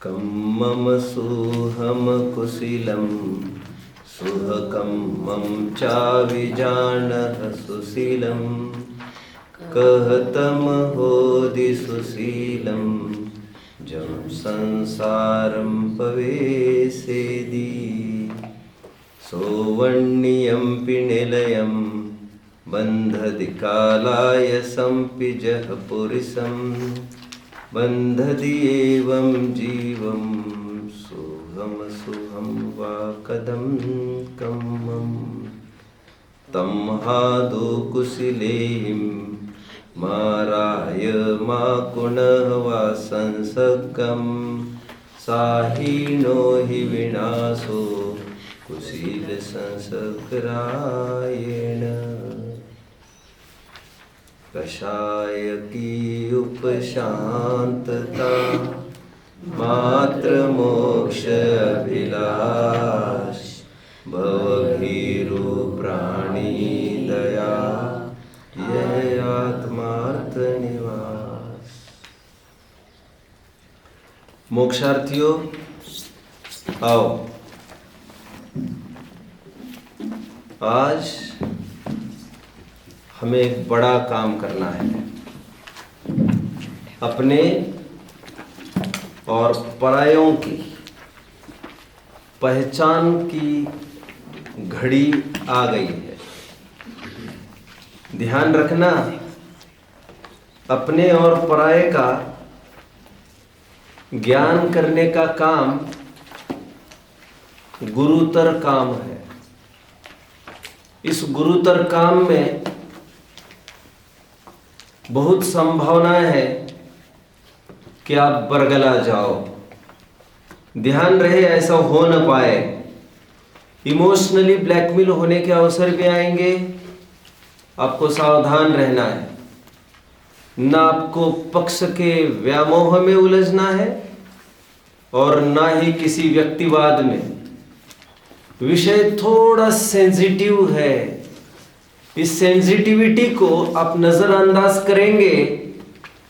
कम्मम सुहम कुशिलं सुहकम्मं चाविजानः सुशीलं कहतम होदि सुशीलं जं संसारं पवेसेदि सोवण्यं पिनिलयं बन्धति कालाय संपिजः पुरिसं बन्धति एवं जीवं सोहम सुहं वा कदं कम्मं तं हादो कुशिलेहिं माराय मा कुणः वा संसर्गं साहीनो हि विनाशो कुशील संसर्गरायेण कषाय की उपशांतता मात्र मोक्ष अभिलाष भवभीरु प्राणी दया यह आत्मार्थ निवास। मोक्षार्थियों आओ, आज हमें एक बड़ा काम करना है। अपने और परायों की पहचान की घड़ी आ गई है। ध्यान रखना, अपने और पराये का ज्ञान करने का काम गुरुतर काम है। इस गुरुतर काम में बहुत संभावना है कि आप बरगला जाओ। ध्यान रहे ऐसा हो न पाए। इमोशनली ब्लैकमेल होने के अवसर भी आएंगे, आपको सावधान रहना है। न आपको पक्ष के व्यामोह में उलझना है और ना ही किसी व्यक्तिवाद में। विषय थोड़ा सेंसिटिव है। इस सेंसिटिविटी को आप नजरअंदाज करेंगे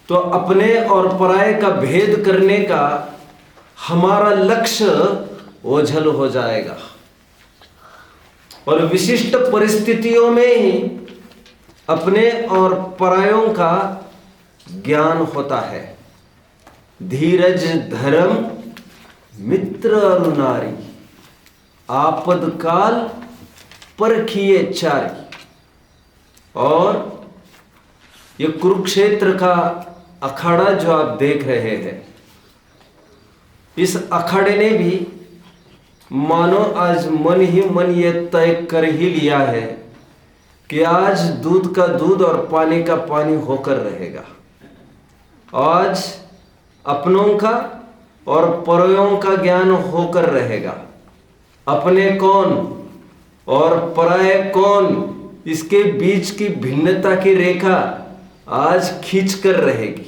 तो अपने और पराये का भेद करने का हमारा लक्ष्य ओझल हो जाएगा और विशिष्ट परिस्थितियों में ही अपने और परायों का ज्ञान होता है। धीरज धर्म मित्र और नारी आपदकाल परखिए चारी। और ये कुरुक्षेत्र का अखाड़ा जो आप देख रहे हैं, इस अखाड़े ने भी मानो आज मन ही मन ये तय कर ही लिया है कि आज दूध का दूध और पानी का पानी होकर रहेगा। आज अपनों का और परायों का ज्ञान होकर रहेगा। अपने कौन और पराये कौन, इसके बीच की भिन्नता की रेखा आज खींच कर रहेगी।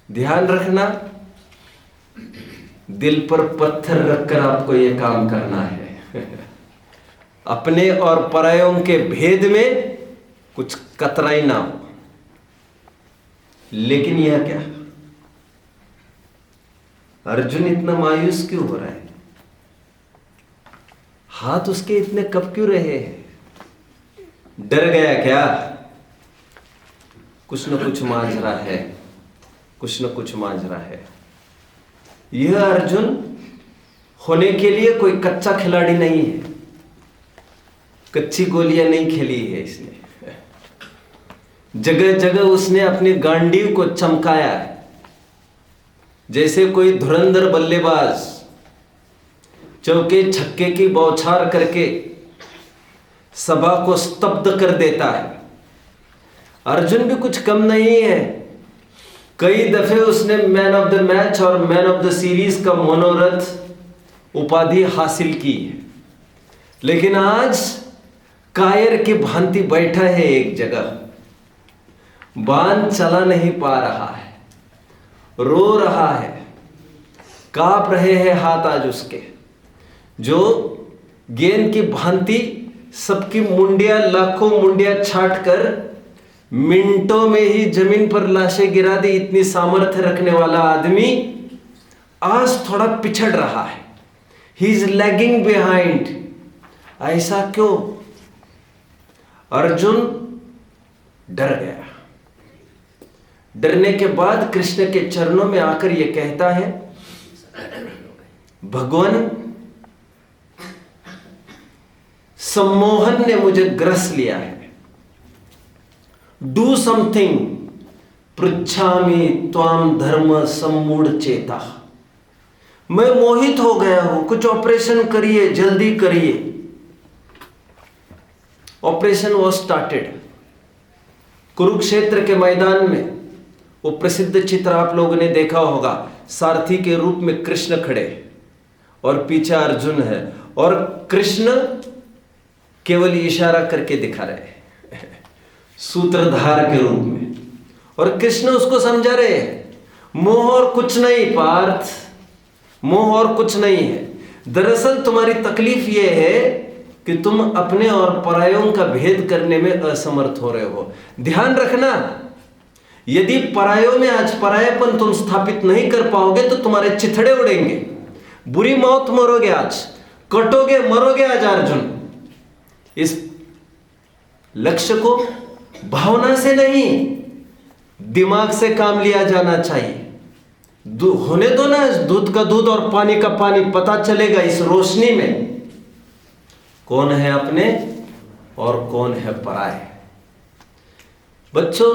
ध्यान रखना, दिल पर पत्थर रखकर आपको यह काम करना है। अपने और परायों के भेद में कुछ कतराई ना हो। लेकिन यह क्या, अर्जुन इतना मायूस क्यों हो रहा है? हाथ उसके इतने कब क्यों रहे हैं? डर गया क्या? कुछ न कुछ मांझरा है, कुछ न कुछ मांझरा है। यह अर्जुन होने के लिए कोई कच्चा खिलाड़ी नहीं है। कच्ची गोलियां नहीं खेली है इसने। जगह जगह उसने अपनी गांडीव को चमकाया है, जैसे कोई धुरंधर बल्लेबाज चौके छक्के की बौछार करके सभा को स्तब्ध कर देता है। अर्जुन भी कुछ कम नहीं है। कई दफे उसने मैन ऑफ द मैच और मैन ऑफ द सीरीज का मनोरथ उपाधि हासिल की है, लेकिन आज कायर की भांति बैठा है एक जगह। बाण चला नहीं पा रहा है, रो रहा है, कांप रहे हैं हाथ आज उसके। जो गेंद की भांति सबकी मुंडिया, लाखों मुंडिया छाट कर मिनटों में ही जमीन पर लाशें गिरा दी, इतनी सामर्थ्य रखने वाला आदमी आज थोड़ा पिछड़ रहा है, ही इज लैगिंग बिहाइंड। ऐसा क्यों? अर्जुन डर गया। डरने के बाद कृष्ण के चरणों में आकर यह कहता है, भगवान, सम्मोहन ने मुझे ग्रस लिया है, डू समथिंग, पृच्छामि त्वाम धर्म सम्मूढ़ चेता। मैं मोहित हो गया हूं, कुछ ऑपरेशन करिए, जल्दी करिए। Operation was started. कुरुक्षेत्र के मैदान में वो प्रसिद्ध चित्र आप लोगों ने देखा होगा, सारथी के रूप में कृष्ण खड़े और पीछे अर्जुन है, और कृष्ण केवल इशारा करके दिखा रहे हैं सूत्रधार के रूप में, और कृष्ण उसको समझा रहे हैं, मोह और कुछ नहीं पार्थ, मोह और कुछ नहीं है। दरअसल तुम्हारी तकलीफ यह है कि तुम अपने और परायों का भेद करने में असमर्थ हो रहे हो। ध्यान रखना, यदि परायों में आज परायापन तुम स्थापित नहीं कर पाओगे तो तुम्हारे चिथड़े उड़ेंगे, बुरी मौत मरोगे, आज कटोगे, मरोगे आज अर्जुन। इस लक्ष्य को भावना से नहीं, दिमाग से काम लिया जाना चाहिए। होने दो ना, दूध का दूध और पानी का पानी, पता चलेगा इस रोशनी में कौन है अपने और कौन है पराये। बच्चों,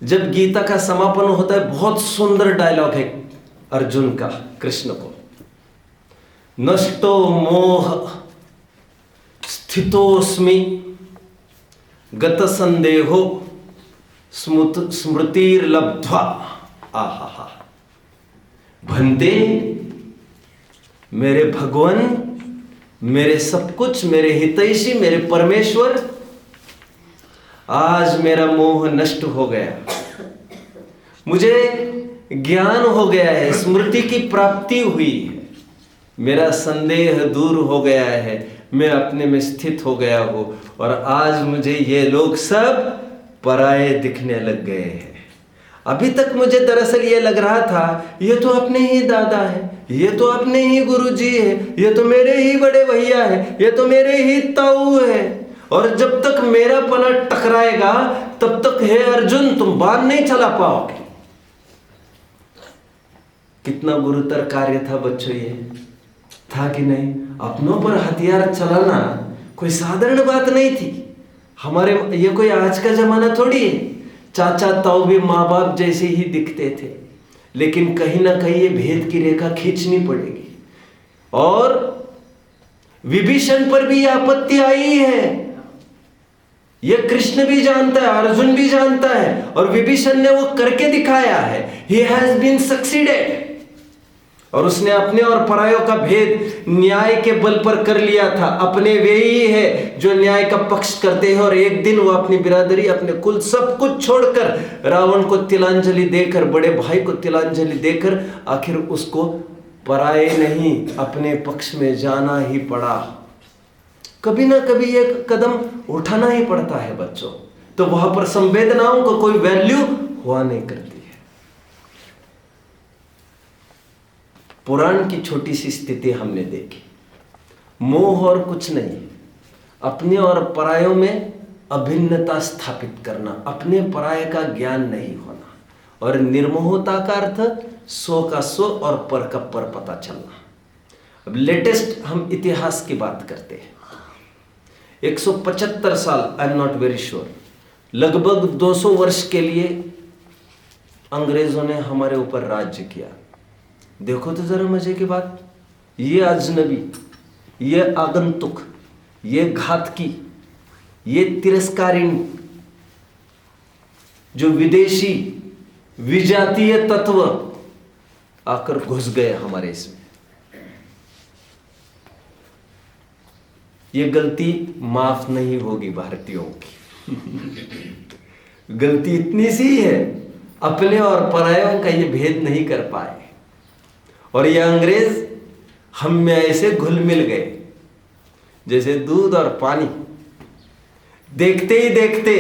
जब गीता का समापन होता है, बहुत सुंदर डायलॉग है अर्जुन का कृष्ण को, नष्टो मोह स्थितोस्मि गत संदेहो स्मृतिर्लब्ध्वा। आहा, भन्ते, मेरे भगवान, मेरे सब कुछ, मेरे हितैषी, मेरे परमेश्वर, आज मेरा मोह नष्ट हो गया, मुझे ज्ञान हो गया है, स्मृति की प्राप्ति हुई है, मेरा संदेह दूर हो गया है, मैं अपने में स्थित हो गया हूं, और आज मुझे ये लोग सब पराये दिखने लग गए हैं। अभी तक मुझे दरअसल ये लग रहा था, ये तो अपने ही दादा है, ये तो अपने ही गुरुजी है, ये तो मेरे ही बड़े भैया है, ये तो मेरे ही ताऊ है, और जब तक मेरा पना टकराएगा तब तक हे अर्जुन तुम बाण नहीं चला पाओगे। कितना गुरुतर कार्य था बच्चों, ये था कि नहीं? अपनों पर हथियार चलाना कोई साधारण बात नहीं थी। हमारे ये कोई आज का जमाना थोड़ी है, चाचा ताऊ भी माँ बाप जैसे ही दिखते थे, लेकिन कहीं ना कहीं ये भेद की रेखा खींचनी पड़ेगी। और विभीषण पर भी आपत्ति आई है, ये कृष्ण भी जानता है, अर्जुन भी जानता है, और विभीषण ने वो करके दिखाया है। ही हैज बीन सक्सीडेड, और उसने अपने और परायों का भेद न्याय के बल पर कर लिया था। अपने वे ही है जो न्याय का पक्ष करते हैं, और एक दिन वो अपनी बिरादरी, अपने कुल, सब कुछ छोड़कर रावण को तिलांजलि देकर, बड़े भाई को तिलांजलि देकर, आखिर उसको पराये नहीं अपने पक्ष में जाना ही पड़ा। कभी ना कभी एक कदम उठाना ही पड़ता है बच्चों, तो वहां पर संवेदनाओं को कोई वैल्यू हुआ नहीं करती है। पुराण की छोटी सी स्थिति हमने देखी, मोह और कुछ नहीं, अपने और परायों में अभिन्नता स्थापित करना, अपने पराये का ज्ञान नहीं होना, और निर्मोहता का अर्थ सो का सो और पर का पर पता चलना। अब लेटेस्ट हम इतिहास की बात करते हैं। 175 साल, आई एम नॉट वेरी श्योर, लगभग 200 वर्ष के लिए अंग्रेजों ने हमारे ऊपर राज्य किया। देखो तो जरा मजे की बात, ये अजनबी, ये आगंतुक, ये घातकी, ये तिरस्कारिणी, जो विदेशी विजातीय तत्व आकर घुस गए हमारे इसमें। ये गलती माफ नहीं होगी भारतीयों की। गलती इतनी सी है, अपने और परायों का ये भेद नहीं कर पाए, और ये अंग्रेज हम में ऐसे घुल मिल गए जैसे दूध और पानी। देखते ही देखते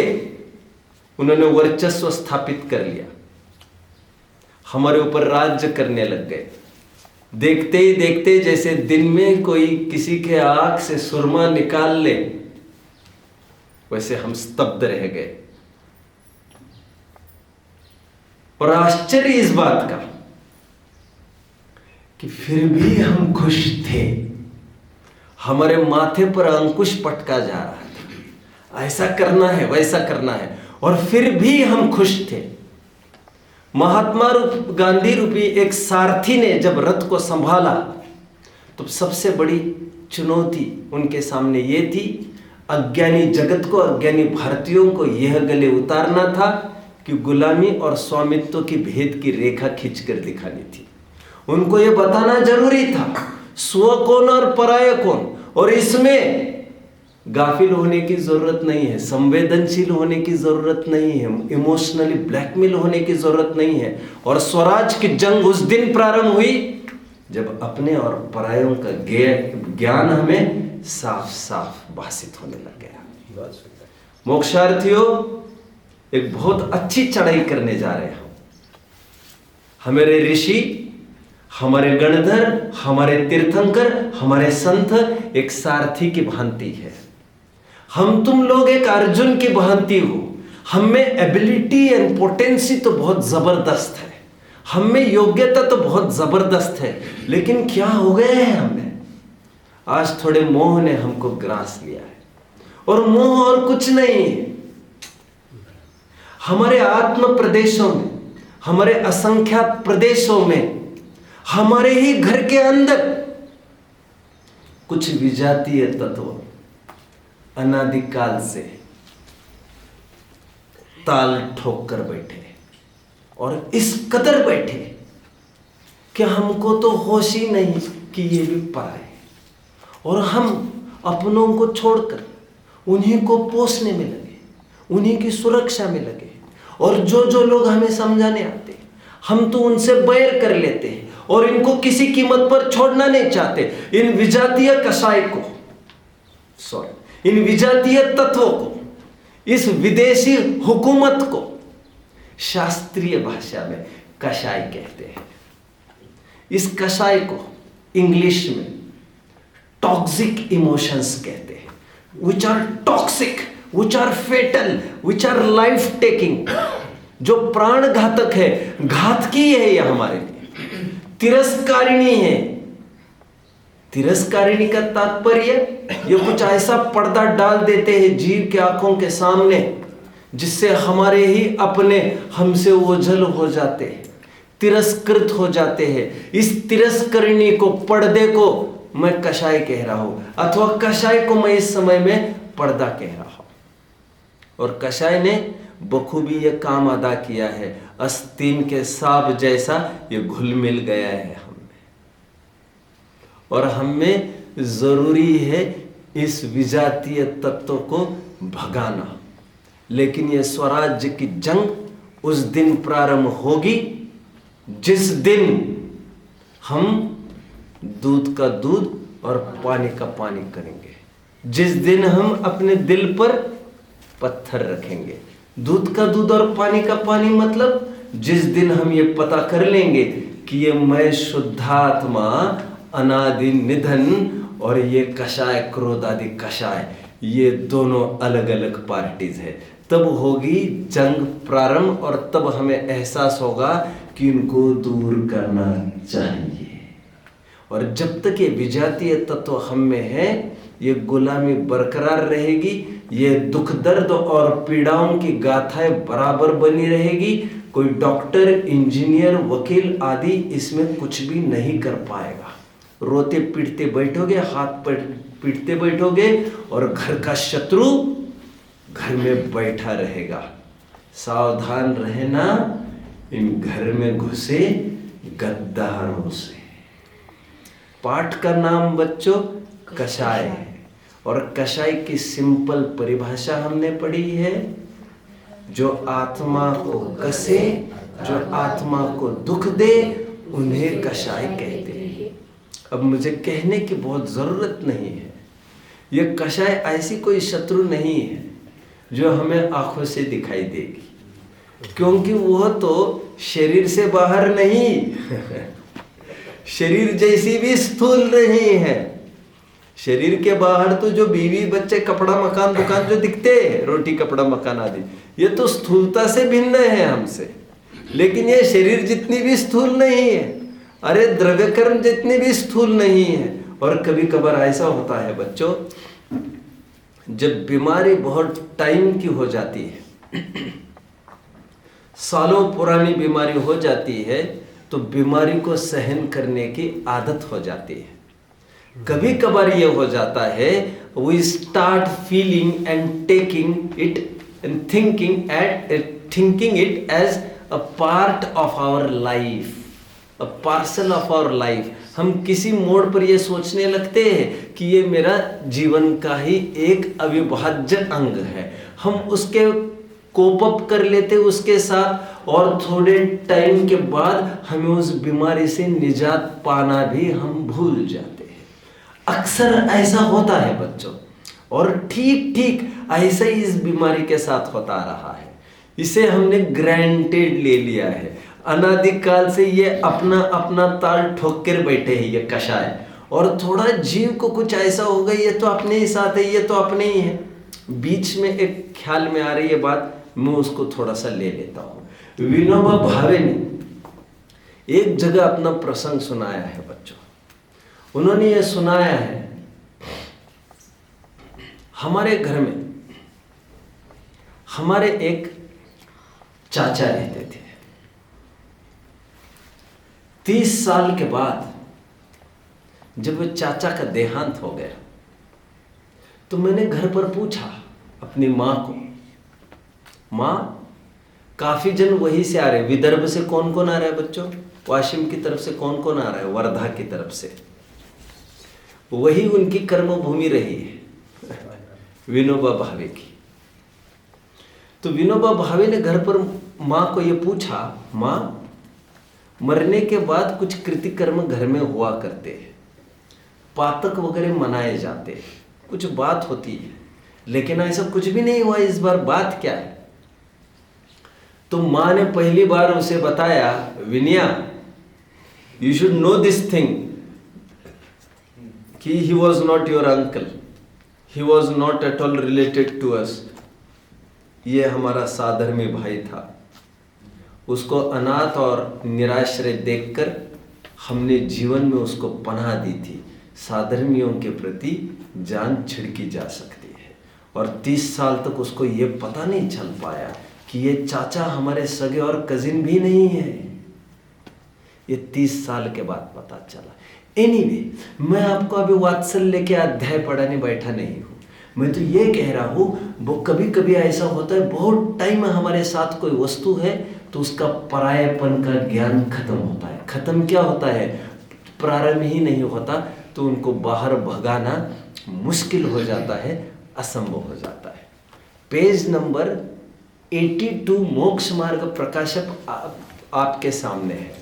उन्होंने वर्चस्व स्थापित कर लिया, हमारे ऊपर राज्य करने लग गए। देखते ही देखते जैसे दिन में कोई किसी के आंख से सुरमा निकाल ले, वैसे हम स्तब्ध रह गए। और आश्चर्य इस बात का कि फिर भी हम खुश थे। हमारे माथे पर अंकुश पटका जा रहा था, ऐसा करना है वैसा करना है, और फिर भी हम खुश थे। महात्मा गांधी रूपी एक सारथी ने जब रथ को संभाला तो सबसे बड़ी चुनौती उनके सामने ये थी, अज्ञानी जगत को, अज्ञानी भारतीयों को यह गले उतारना था कि गुलामी और स्वामित्व की भेद की रेखा खींचकर दिखानी थी। उनको यह बताना जरूरी था स्व कौन और पराया कौन, और इसमें गाफिल होने की जरूरत नहीं है, संवेदनशील होने की जरूरत नहीं है, इमोशनली ब्लैकमेल होने की जरूरत नहीं है। और स्वराज की जंग उस दिन प्रारंभ हुई जब अपने और परायों का ज्ञान हमें साफ साफ भाषित होने लग गया। मोक्षार्थियों, एक बहुत अच्छी चढ़ाई करने जा रहे हैं। हमारे ऋषि, हमारे गणधर, हमारे तीर्थंकर, हमारे संत एक सारथी की भांति है। हम तुम लोग एक अर्जुन की भांति हो। हम में एबिलिटी एंड पोटेंसी तो बहुत जबरदस्त है, हम में योग्यता तो बहुत जबरदस्त है, लेकिन क्या हो गए हैं हमें? आज थोड़े मोह ने हमको ग्रास लिया है, और मोह और कुछ नहीं है। हमारे आत्म प्रदेशों में, हमारे असंख्यात प्रदेशों में, हमारे ही घर के अंदर कुछ विजातीय तत्व अनादिकाल से ताल ठोक कर बैठे, और इस कदर बैठे कि हमको तो होश ही नहीं कि ये भी पराए, और हम अपनों को छोड़कर उन्हीं को पोसने में लगे, उन्हीं की सुरक्षा में लगे। और जो जो लोग हमें समझाने आते हैं, हम तो उनसे बैर कर लेते हैं और इनको किसी कीमत पर छोड़ना नहीं चाहते। इन विजातीय कसाई को, इन विजातीय तत्वों को, इस विदेशी हुकूमत को शास्त्रीय भाषा में कसाई कहते हैं। इस कसाई को इंग्लिश में टॉक्सिक इमोशंस कहते हैं, which are toxic, which are fatal, which are life taking, जो प्राण घातक है, घातकी है यह हमारे लिए, तिरस्कारिणी है। तिरस्कारिणी का तात्पर्य ये कुछ ऐसा पर्दा डाल देते हैं जीव के आंखों के सामने जिससे हमारे ही अपने हमसे ओझल हो जाते हैं, तिरस्कृत हो जाते हैं। इस तिरस्करिणी को, पर्दे को मैं कसाई कह रहा हूं, अथवा कसाई को मैं इस समय में पर्दा कह रहा हूं। और कसाई ने बखूबी यह काम अदा किया है। आस्तीन के सांप जैसा ये घुल मिल गया है हम में, और हमें जरूरी है इस विजातीय तत्व को भगाना। लेकिन यह स्वराज्य की जंग उस दिन प्रारंभ होगी जिस दिन हम दूध का दूध और पानी का पानी करेंगे, जिस दिन हम अपने दिल पर पत्थर रखेंगे। दूध का दूध और पानी का पानी मतलब जिस दिन हम ये पता कर लेंगे कि ये मैं शुद्धात्मा, अनादि निधन, और ये कषाय, क्रोध आदि कषाय, ये दोनों अलग अलग पार्टीज है, तब होगी जंग प्रारंभ। और तब हमें एहसास होगा कि इनको दूर करना चाहिए। और जब तक ये विजातीय तत्व हम में है, ये गुलामी बरकरार रहेगी, ये दुख दर्द और पीड़ाओं की गाथाएं बराबर बनी रहेगी। कोई डॉक्टर, इंजीनियर, वकील आदि इसमें कुछ भी नहीं कर पाएगा। रोते पीटते बैठोगे, हाथ पर पीटते बैठोगे, और घर का शत्रु घर में बैठा रहेगा। सावधान रहना इन घर में घुसे गद्दारों से। पाठ का नाम बच्चों कषाय है, और कषाय की सिंपल परिभाषा हमने पढ़ी है, जो आत्मा को कसे, जो आत्मा को दुख दे, उन्हें कषाय कहते हैं। अब मुझे कहने की बहुत जरूरत नहीं है, यह कषाय ऐसी कोई शत्रु नहीं है जो हमें आंखों से दिखाई देगी, क्योंकि वह तो शरीर से बाहर नहीं शरीर जैसी भी स्थूल नहीं है। शरीर के बाहर तो जो बीवी बच्चे कपड़ा मकान दुकान जो दिखते हैं, रोटी कपड़ा मकान आदि, ये तो स्थूलता से भिन्न है हमसे, लेकिन ये शरीर जितनी भी स्थूल नहीं है, अरे द्रव्य कर्म जितनी भी स्थूल नहीं है। और कभी कभार ऐसा होता है बच्चों, जब बीमारी बहुत टाइम की हो जाती है, सालों पुरानी बीमारी हो जाती है, तो बीमारी को सहन करने की आदत हो जाती है। कभी कभार ये हो जाता है, we start feeling and taking it and thinking it as a part of our life, a parcel of our life. हम किसी मोड़ पर ये सोचने लगते हैं कि ये मेरा जीवन का ही एक अविभाज्य अंग है। हम उसके कोप अप कर लेते उसके साथ, और थोड़े टाइम के बाद हमें उस बीमारी से निजात पाना भी हम भूल जाते हैं। अक्सर ऐसा होता है बच्चों, और ठीक ऐसा ही इस बीमारी के साथ होता रहा है। इसे हमने ग्रांटेड ले लिया है, अनादिकाल से ये अपना अपना ताल ठोक कर बैठे हैं ये कषाय। और थोड़ा जीव को कुछ ऐसा हो गया, ये तो अपने ही साथ है, ये तो अपने ही है। बीच में एक ख्याल में आ रही है बात, मैं उसको थोड़ा सा ले लेता हूँ। विनोबा भावे ने एक जगह अपना प्रसंग सुनाया है बच्चों। उन्होंने ये सुनाया है, हमारे घर में हमारे एक चाचा रहते थे। 30 साल के बाद जब वो चाचा का देहांत हो गया, तो मैंने घर पर पूछा अपनी माँ को, माँ काफी जन वहीं से आ रहे, विदर्भ से कौन कौन आ रहा है बच्चों, वाशिम की तरफ से कौन कौन आ रहा है, वर्धा की तरफ से, वही उनकी कर्मभूमि रही है विनोबा भावे की। तो विनोबा भावे ने घर पर माँ को ये पूछा, माँ मरने के बाद कुछ कृति कर्म घर में हुआ करते हैं, पातक वगैरह मनाए जाते हैं, कुछ बात होती है, लेकिन ऐसा कुछ भी नहीं हुआ इस बार, बात क्या है? तो माँ ने पहली बार उसे बताया, Vinaya you should know this thing, कि he was not your uncle, he was not at all related to us. ये हमारा साधर्मी भाई था, उसको अनाथ और निराश्रय देखकर हमने जीवन में उसको पनाह दी थी। साधर्मियों के प्रति जान छिड़की जा सकती है। और 30 साल तक उसको ये पता नहीं चल पाया कि ये चाचा हमारे सगे और कजिन भी नहीं है। ये 30 साल के बाद पता चला। एनीवे, मैं आपको अभी वात्सल्य के अध्याय पढ़ाने बैठा नहीं हूँ। मैं तो ये कह रहा हूँ, वो कभी कभी ऐसा होता है, बहुत टाइम हमारे साथ कोई वस्तु है तो उसका परायपन का ज्ञान खत्म होता है। खत्म क्या होता है? प्रारंभ ही नहीं होता, तो उनको बाहर भगाना मुश्किल हो जाता है, असंभव हो जाता है। पेज नंबर 82 मोक्ष मार्ग प्रकाशक आपके सामने है।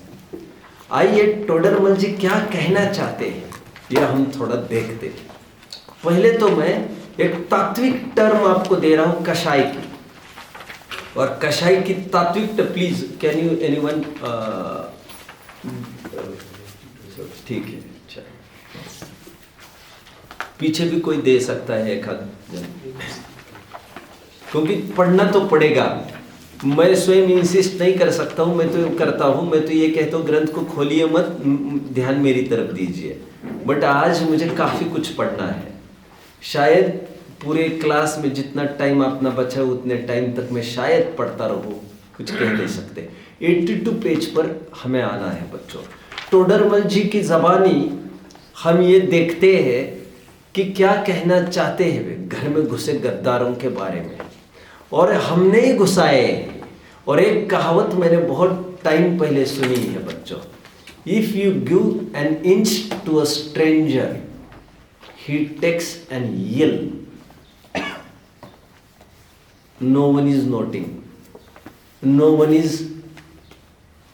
आइए टोडरमल जी क्या कहना चाहते हैं यह हम थोड़ा देखते हैं। पहले तो मैं एक तात्विक टर्म आपको दे रहा हूं कषाय की, और कषाय की तात्विक, प्लीज कैन यू एनीवन, ठीक है, अच्छा, पीछे भी कोई दे सकता है एक आध, क्योंकि पढ़ना तो पड़ेगा। मैं स्वयं इंसिस्ट नहीं कर सकता हूँ, मैं तो करता हूँ, मैं तो ये कहता हूँ ग्रंथ को खोलिए मत, ध्यान मेरी तरफ दीजिए। बट आज मुझे काफ़ी कुछ पढ़ना है। शायद पूरे क्लास में जितना टाइम अपना बचा है उतने टाइम तक मैं शायद पढ़ता रहूँ, कुछ कह नहीं सकते। 82 पेज पर हमें आना है बच्चों। टोडरमल जी की ज़बानी हम ये देखते हैं कि क्या कहना चाहते हैं वे घर में घुसे गद्दारों के बारे में, और हमने ही घुसाए। और एक कहावत मैंने बहुत टाइम पहले सुनी है बच्चों, if you give an inch to a stranger he takes an yell, no one is noting, no one is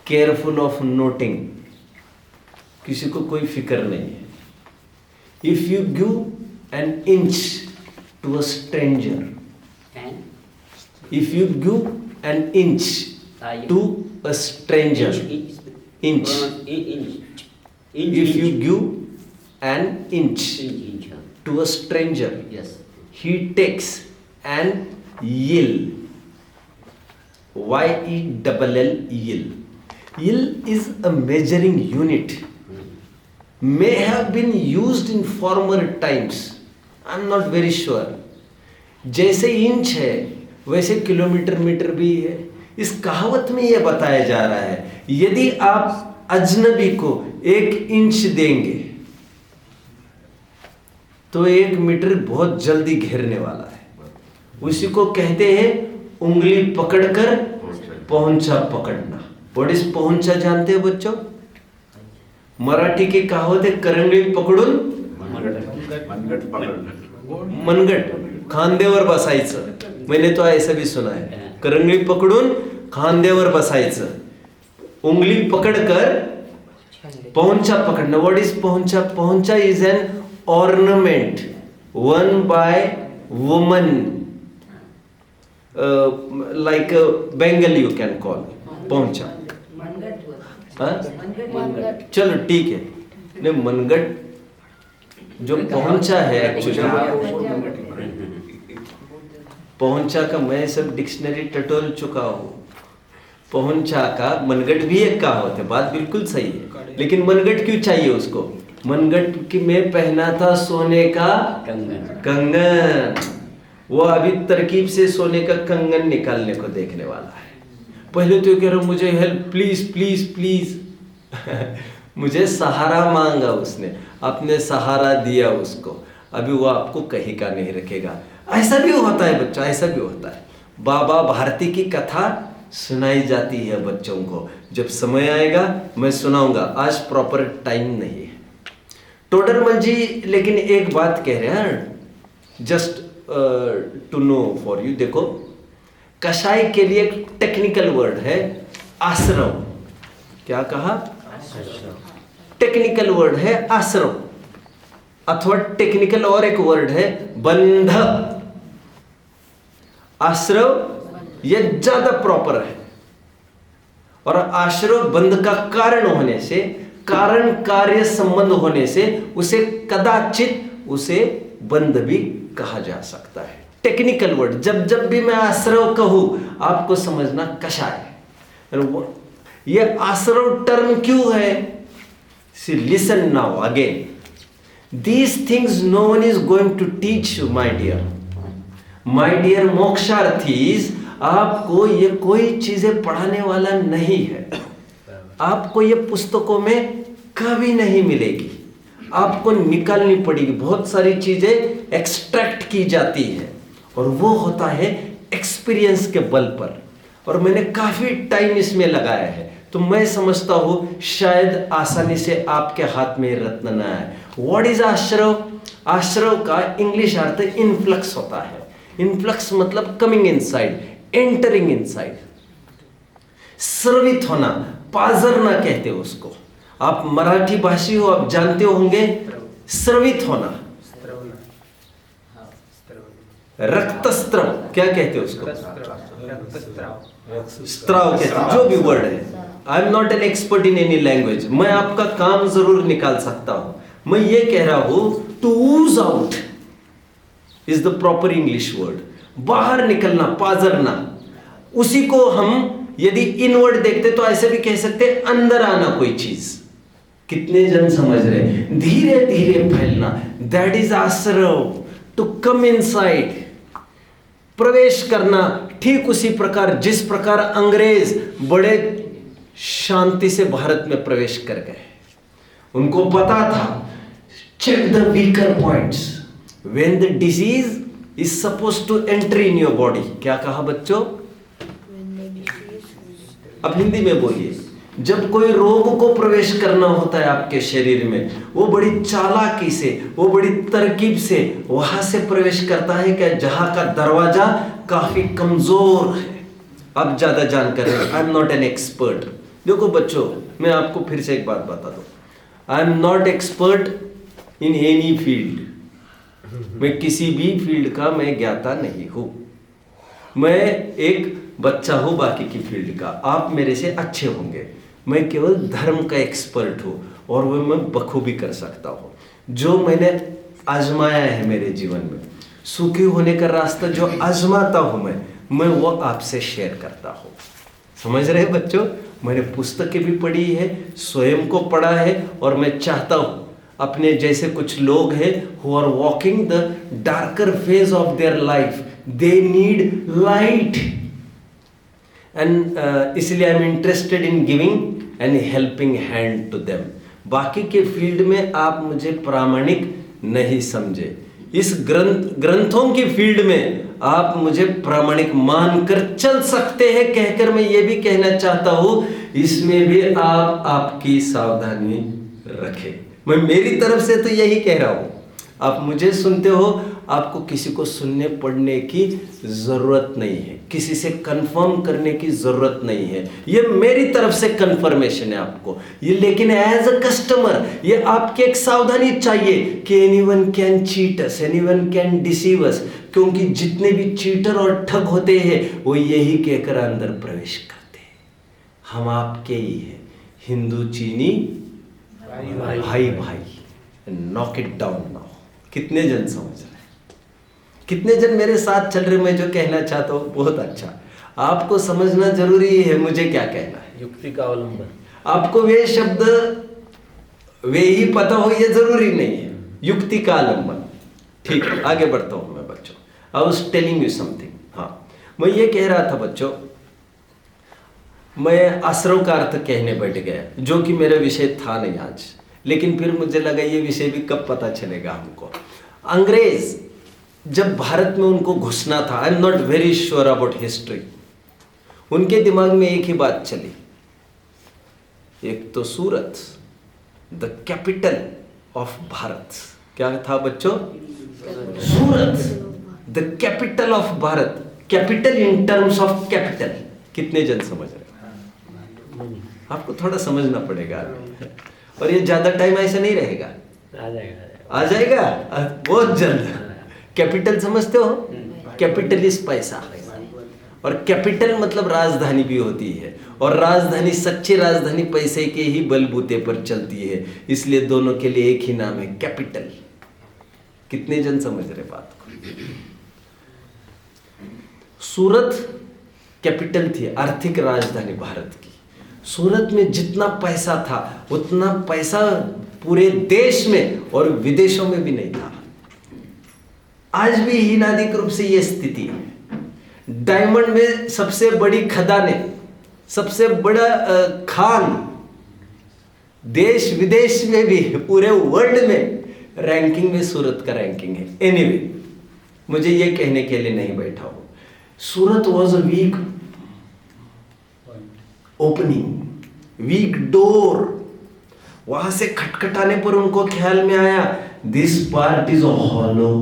careful of noting, किसी को कोई फिक्र नहीं है। if you give an inch to a stranger, if you give an inch to a stranger, inch, If you give an inch Inch. to a stranger, Yes. he takes an yill. YELL, yill. Yill is a measuring unit. May have been used in former times. I'm not very sure. जैसे inch है वैसे kilometre metre भी है। इस कहावत में यह बताया जा रहा है यदि आप अजनबी को 1 इंच देंगे तो 1 मीटर बहुत जल्दी घेरने वाला है। उसी को कहते हैं उंगली पकड़कर पहुंचा पकड़ना। व्हाट इज पहुंचा जानते हो बच्चों? मराठी की कहावत है करंगळी पकडून मनगट, खांद्यावर बसायचं। मैंने तो ऐसा भी सुना है, करंगळी पकडून खांद्यावर बसायचं, उंगली पकड़कर पहुंचा पकड़ना। व्हाट इज पहुंचा? पहुंचा is an ornament one by woman, like a bengal you can call पहुंचा। हाँ? चलो ठीक है, नहीं मनगट जो पहुंचा है एक्चुअली, पहुंचा का मैं सब डिक्शनरी टटोल चुका हूँ। पहुंचा का मनगट भी एक कहावत है, बात बिल्कुल सही है, लेकिन मनगट क्यों चाहिए उसको? मनगट की में पहना था सोने का कंगन। वो अभी तरकीब से सोने का कंगन निकालने को देखने वाला है। पहले तो कह रहा मुझे हेल्प प्लीज प्लीज प्लीज मुझे सहारा मांगा उसने, आपने सहारा दिया उसको, अभी वो आपको कहीं का नहीं रखेगा। ऐसा भी होता है बच्चा, ऐसा भी होता है। बाबा भारती की कथा सुनाई जाती है बच्चों को, जब समय आएगा मैं सुनाऊंगा, आज प्रॉपर टाइम नहीं है। टोडरमल जी लेकिन एक बात कह रहे हैं just to know for you. देखो कषाय के लिए एक टेक्निकल वर्ड है आश्रव। क्या कहा? टेक्निकल वर्ड है आश्रव, अथवा टेक्निकल और एक वर्ड है बंध। आश्रव यह ज्यादा प्रॉपर है, और आश्रव बंध का कारण होने से, कारण कार्य संबंध होने से उसे कदाचित उसे बंध भी कहा जा सकता है। टेक्निकल वर्ड, जब भी मैं आश्रव कहूं आपको समझना कषाय। यह आश्रव टर्म क्यों है? See listen now again, these things no one is going to teach you my dear मोक्षार्थीज। आपको ये कोई चीजें पढ़ाने वाला नहीं है, आपको ये पुस्तकों में कभी नहीं मिलेगी, आपको निकालनी पड़ेगी। बहुत सारी चीजें एक्सट्रैक्ट की जाती है और वो होता है एक्सपीरियंस के बल पर, और मैंने काफी टाइम इसमें लगाया है, तो मैं समझता हूं शायद आसानी से आपके हाथ में रत्न न आए। What is आश्रव? आश्रव का इंग्लिश अर्थ इनफ्लक्स होता है। इनफ्लक्स मतलब कमिंग इनसाइड, एंटरिंग इनसाइड, स्रवित होना, पाजरना कहते हो उसको। आप मराठी भाषी हो, आप जानते होंगे स्रवित होना। रक्तस्त्राव क्या कहते हो उसको? स्त्राव कहते हैं, जो भी वर्ड है। आई am not an expert in any language, मैं आपका काम जरूर निकाल सकता हूं। मैं ये कह रहा हूं to ooze out is the proper English word, बाहर निकलना, पाजरना। उसी को हम यदि इनवर्ड देखते तो ऐसे भी कह सकते अंदर आना कोई चीज। कितने जन समझ रहे? धीरे धीरे फैलना, दैट इज आश्रव, टू कम इनसाइड, प्रवेश करना। ठीक उसी प्रकार जिस प्रकार अंग्रेज बड़े शांति से भारत में प्रवेश कर गए, उनको पता था check the weaker points when the disease is suppose to enter in your body. क्या कहा बच्चों? अब हिंदी में बोलिए। जब कोई रोग को प्रवेश करना होता है आपके शरीर में, वो बड़ी चालाकी से, वो बड़ी तरकीब से वहां से प्रवेश करता है क्या, जहां का दरवाजा काफी कमजोर है। अब ज्यादा जानकर आई एम नॉट एन एक्सपर्ट। देखो बच्चों, मैं आपको फिर से एक बात बता दूं, आई am not expert in any field. मैं किसी भी फील्ड का मैं ज्ञाता नहीं हूं। मैं एक बच्चा हूं बाकी की फील्ड का। आप मेरे से अच्छे होंगे, मैं केवल धर्म का एक्सपर्ट हूँ और वो मैं बखूबी कर सकता हूँ। जो मैंने आजमाया है मेरे जीवन में, सुखी होने का रास्ता जो आजमाता हूँ मैं वो आपसे शेयर करता हूँ। समझ रहे बच्चों, मैंने पुस्तकें भी पढ़ी है, स्वयं को पढ़ा है, और मैं चाहता हूँ अपने जैसे कुछ लोग हैं who are walking the darker phase of their life, they need light, and इसलिए I am interested in giving and helping hand to them. बाकी के फील्ड में आप मुझे प्रामाणिक नहीं समझे, इस ग्रंथों की फील्ड में आप मुझे प्रामाणिक मानकर चल सकते हैं, कहकर मैं ये भी कहना चाहता हूं, इसमें भी आप आपकी सावधानी रखें। मैं मेरी तरफ से तो यही कह रहा हूं, आप मुझे सुनते हो, आपको किसी को सुनने पढ़ने की जरूरत नहीं है, किसी से कंफर्म करने की जरूरत नहीं है, ये मेरी तरफ से कंफर्मेशन है आपको ये। लेकिन एज अ कस्टमर ये आपकी एक सावधानी चाहिए कि anyone can cheat us, anyone can deceive अस, क्योंकि जितने भी चीटर और ठग होते हैं वो यही कहकर अंदर प्रवेश करते हैं, हम आपके ही हैं, हिंदू चीनी भाई भाई, नॉक इट डाउन नाउ। कितने जन समझ रहे हैं, कितने जन मेरे साथ चल रहे, मैं जो कहना चाहता हूँ बहुत अच्छा। आपको समझना जरूरी है मुझे क्या कहना है। युक्ति का अवलंबन, आपको वे शब्द वे ही पता हो ये जरूरी नहीं है, युक्ति का अवलंबन। ठीक है, आगे बढ़ता हूं मैं बच्चों। I was telling you something. हाँ, मैं ये कह रहा था बच्चों, मैं आश्रव का अर्थ कहने बैठ गया, जो कि मेरा विषय था नहीं आज, लेकिन फिर मुझे लगा ये विषय भी कब पता चलेगा हमको। अंग्रेज जब भारत में उनको घुसना था, I am not very sure about history, उनके दिमाग में एक ही बात चली, एक तो Surat the capital of Bharat. क्या था बच्चों? Surat the capital of Bharat, capital in terms of capital. कितने जन समझ रहे हैं? आपको थोड़ा समझना पड़ेगा, और ये ज्यादा टाइम ऐसा नहीं रहेगा, आ जाएगा बहुत जल्द। कैपिटल समझते हो? कैपिटल इज पैसा, और कैपिटल मतलब राजधानी भी होती है, और राजधानी, सच्ची राजधानी पैसे के ही बलबूते पर चलती है, इसलिए दोनों के लिए एक ही नाम है, कैपिटल। कितने जन समझ रहे बात को? सूरत कैपिटल थी, आर्थिक राजधानी भारत की। सूरत में जितना पैसा था उतना पैसा पूरे देश में और विदेशों में भी नहीं था। आज भी हीनादिक रूप से यह स्थिति है। डायमंड में सबसे बड़ी खदानें, सबसे बड़ा खान, देश विदेश में भी, पूरे वर्ल्ड में रैंकिंग में सूरत का रैंकिंग है। एनीवे, मुझे यह कहने के लिए नहीं बैठा हूं। Surat was a weak opening, weak door. वहां से खटखटाने पर उनको ख्याल में आया दिस पार्ट इज हॉलो,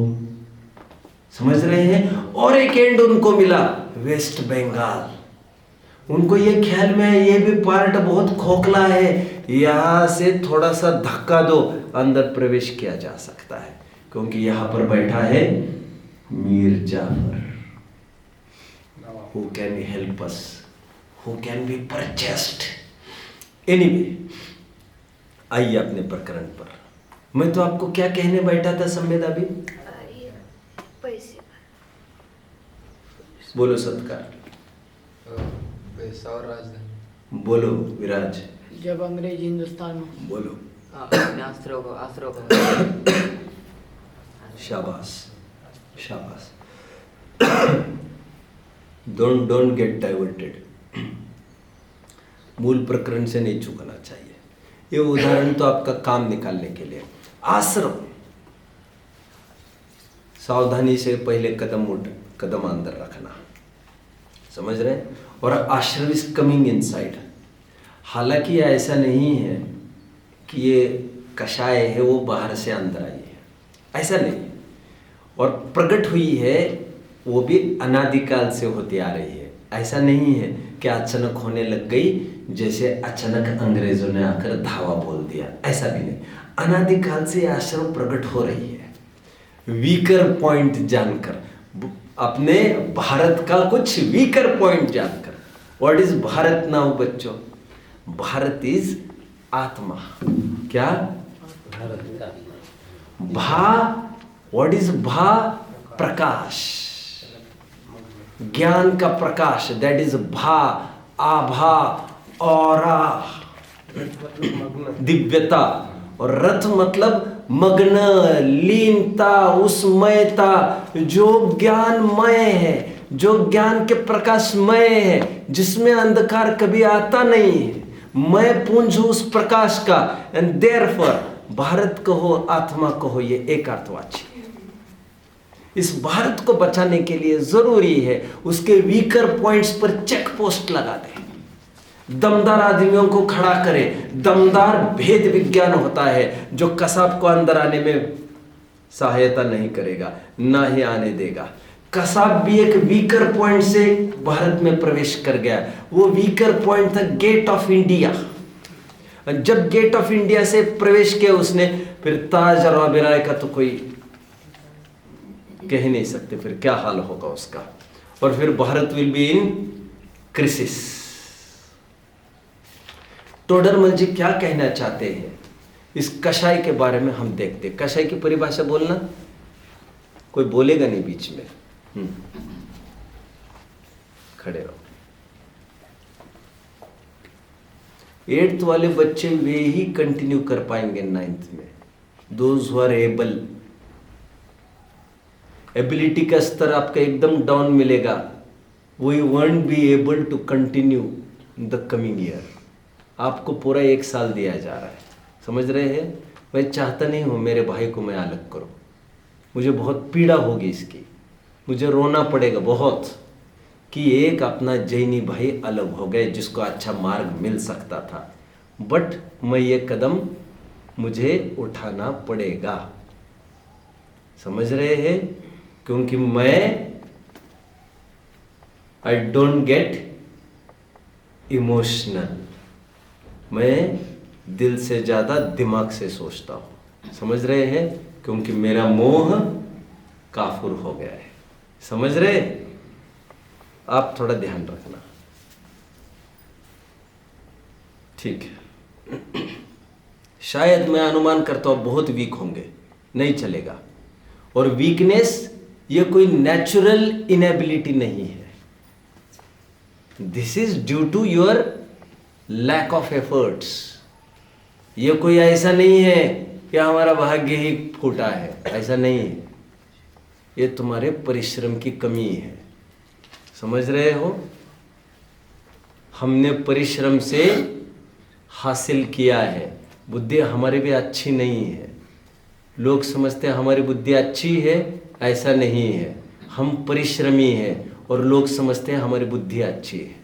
समझ रहे हैं? और एक एंड उनको मिला वेस्ट बंगाल। उनको ये ख्याल में है ये भी पार्ट बहुत खोखला है, यहां से थोड़ा सा धक्का दो, अंदर प्रवेश किया जा सकता है, क्योंकि यहां पर बैठा है Mir Jafar, who can help us, who can be purchased. Anyway, आइए अपने प्रकरण पर। मैं तो आपको क्या कहने बैठा था संवेदा भी? पैसे। बोलो सत्कार, पैसा और राजधानी। बोलो विराज, जब अंग्रेज हिंदुस्तान में, बोलो आश्रव को शाबाश शाबाश। डोंट गेट डाइवर्टेड, मूल प्रकरण से नहीं चूकना चाहिए। ये उदाहरण तो आपका काम निकालने के लिए। आश्रम, सावधानी से पहले कदम अंदर रखना, समझ रहे हैं? और आश्रम इज कमिंग इनसाइड। हालांकि ऐसा नहीं है कि ये कषाय है वो बाहर से अंदर आई है, ऐसा नहीं है। और प्रकट हुई है वो भी अनादिकाल से होती आ रही है। ऐसा नहीं है कि अचानक होने लग गई, जैसे अचानक अंग्रेजों ने आकर धावा बोल दिया, ऐसा भी नहीं। अनादिकाल से आश्रम प्रकट हो रही है, वीकर पॉइंट जानकर, अपने भारत का कुछ वीकर पॉइंट जानकर। व्हाट इज भारत नाउ बच्चों? भारत इज आत्मा। क्या? भा, व्हाट इज भा? प्रकाश, ज्ञान का प्रकाश, दैट इज भा, आभा, ऑरा, दिव्यता। और रथ मतलब मग्न, लीनता, उसमयता, जो ज्ञानमय है, जो ज्ञान के प्रकाशमय है, जिसमें अंधकार कभी आता नहीं है। मैं पुंज उस प्रकाश का। एंड देयरफॉर भारत कहो, आत्मा कहो, ये एक अर्थवाची है। इस भारत को बचाने के लिए जरूरी है उसके वीकर पॉइंट्स पर चेक पोस्ट लगा दे, दमदार आदमियों को खड़ा करे। दमदार भेद विज्ञान होता है जो कसाब को अंदर आने में सहायता नहीं करेगा, ना ही आने देगा। कसाब भी एक वीकर पॉइंट से भारत में प्रवेश कर गया। वो वीकर पॉइंट था गेट ऑफ इंडिया। जब गेट ऑफ इंडिया से प्रवेश किया उसने, फिर ताज और आबिराय का तो कोई कह ही नहीं सकते फिर क्या हाल होगा उसका। और फिर Bharat will be in crisis. Todarmal ji क्या कहना चाहते हैं इस कषाय के बारे में हम देखते। कषाय की परिभाषा बोलना, कोई बोलेगा नहीं बीच में। खड़े रहो। 8th वाले बच्चे वे ही कंटिन्यू कर पाएंगे 9th में। Those who are able. Ability का स्तर आपका एकदम डाउन मिलेगा। We won't be able to continue the coming year. आपको पूरा 1 साल दिया जा रहा है, समझ रहे हैं। मैं चाहता नहीं हूं मेरे भाई को मैं अलग करूं। मुझे बहुत पीड़ा होगी इसकी, मुझे रोना पड़ेगा बहुत कि एक अपना जैनी भाई अलग हो गए जिसको अच्छा मार्ग मिल सकता था। बट मैं ये कदम मुझे उठाना पड़ेगा, समझ रहे हैं। क्योंकि मैं आई डोंट गेट इमोशनल। मैं दिल से ज्यादा दिमाग से सोचता हूं, समझ रहे हैं। क्योंकि मेरा मोह काफुर हो गया है, समझ रहे। आप थोड़ा ध्यान रखना, ठीक है। शायद मैं अनुमान करता हूं बहुत वीक होंगे, नहीं चलेगा। और वीकनेस ये कोई नेचुरल इनेबिलिटी नहीं है। This is due to your lack of efforts. ये कोई ऐसा नहीं है कि हमारा भाग्य ही फूटा है, ऐसा नहीं है। ये तुम्हारे परिश्रम की कमी है, समझ रहे हो। हमने परिश्रम से हासिल किया है। बुद्धि हमारी भी अच्छी नहीं है। लोग समझते हैं हमारी बुद्धि अच्छी है, ऐसा नहीं है। हम परिश्रमी हैं और लोग समझते हैं हमारी बुद्धि अच्छी है।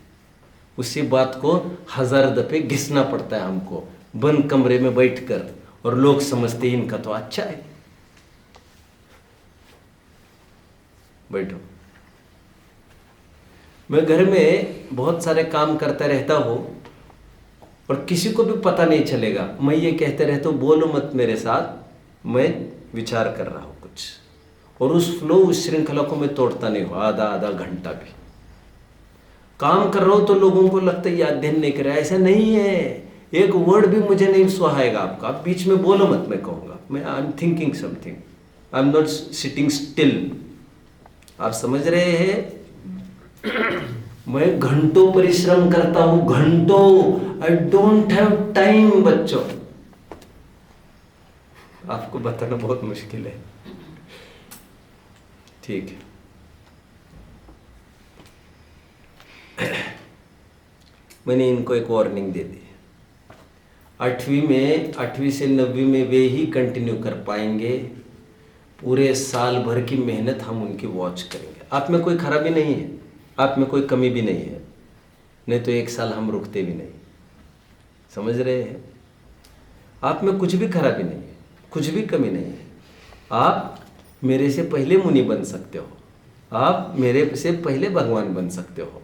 उसी बात को 1000 दफे घिसना पड़ता है हमको बंद कमरे में बैठकर, और लोग समझते हैं इनका तो अच्छा है। बैठो। मैं घर में बहुत सारे काम करता रहता हूं और किसी को भी पता नहीं चलेगा। मैं ये कहते रहता हूं बोलो मत मेरे साथ, मैं विचार कर रहा हूं कुछ। और उस फ्लो, उस श्रृंखला को मैं तोड़ता नहीं हूं आधा घंटा भी। काम कर रहा हूं तो लोगों को लगता है ये अध्ययन नहीं कर रहा है, ऐसा नहीं है। एक वर्ड भी मुझे नहीं सुहाएगा आपका। आप बीच में बोलो मत, मैं कहूंगा। मैं आई am thinking something, I am not sitting still. आप समझ रहे हैं। मैं घंटों परिश्रम करता हूं, घंटों। आई डोंट हैव टाइम बच्चों। आपको बताना बहुत मुश्किल है, ठीक है। मैंने इनको एक वार्निंग दे दी। 8वीं से 9वीं में वे ही कंटिन्यू कर पाएंगे। पूरे साल भर की मेहनत हम उनकी वॉच करेंगे। आप में कोई खराबी नहीं है, आप में कोई कमी भी नहीं है, नहीं तो 1 साल हम रुकते भी नहीं, समझ रहे हैं। आप में कुछ भी खराबी नहीं है, कुछ भी कमी नहीं है। आप मेरे से पहले मुनि बन सकते हो, आप मेरे से पहले भगवान बन सकते हो।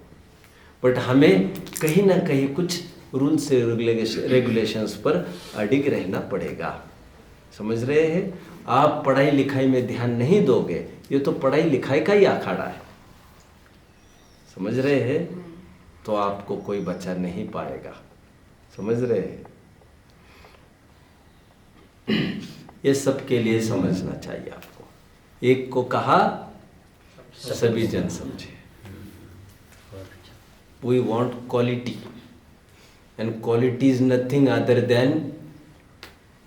बट हमें कहीं ना कहीं कुछ रूल्स रेगुलेशंस पर अडिग रहना पड़ेगा, समझ रहे हैं। आप पढ़ाई लिखाई में ध्यान नहीं दोगे, ये तो पढ़ाई लिखाई का ही अखाड़ा है, समझ रहे हैं। तो आपको कोई बचा नहीं पाएगा, समझ रहे हैं? ये सबके लिए समझना चाहिए आपको। एक को कहा सभी जन समझे। We want quality, and quality is nothing other than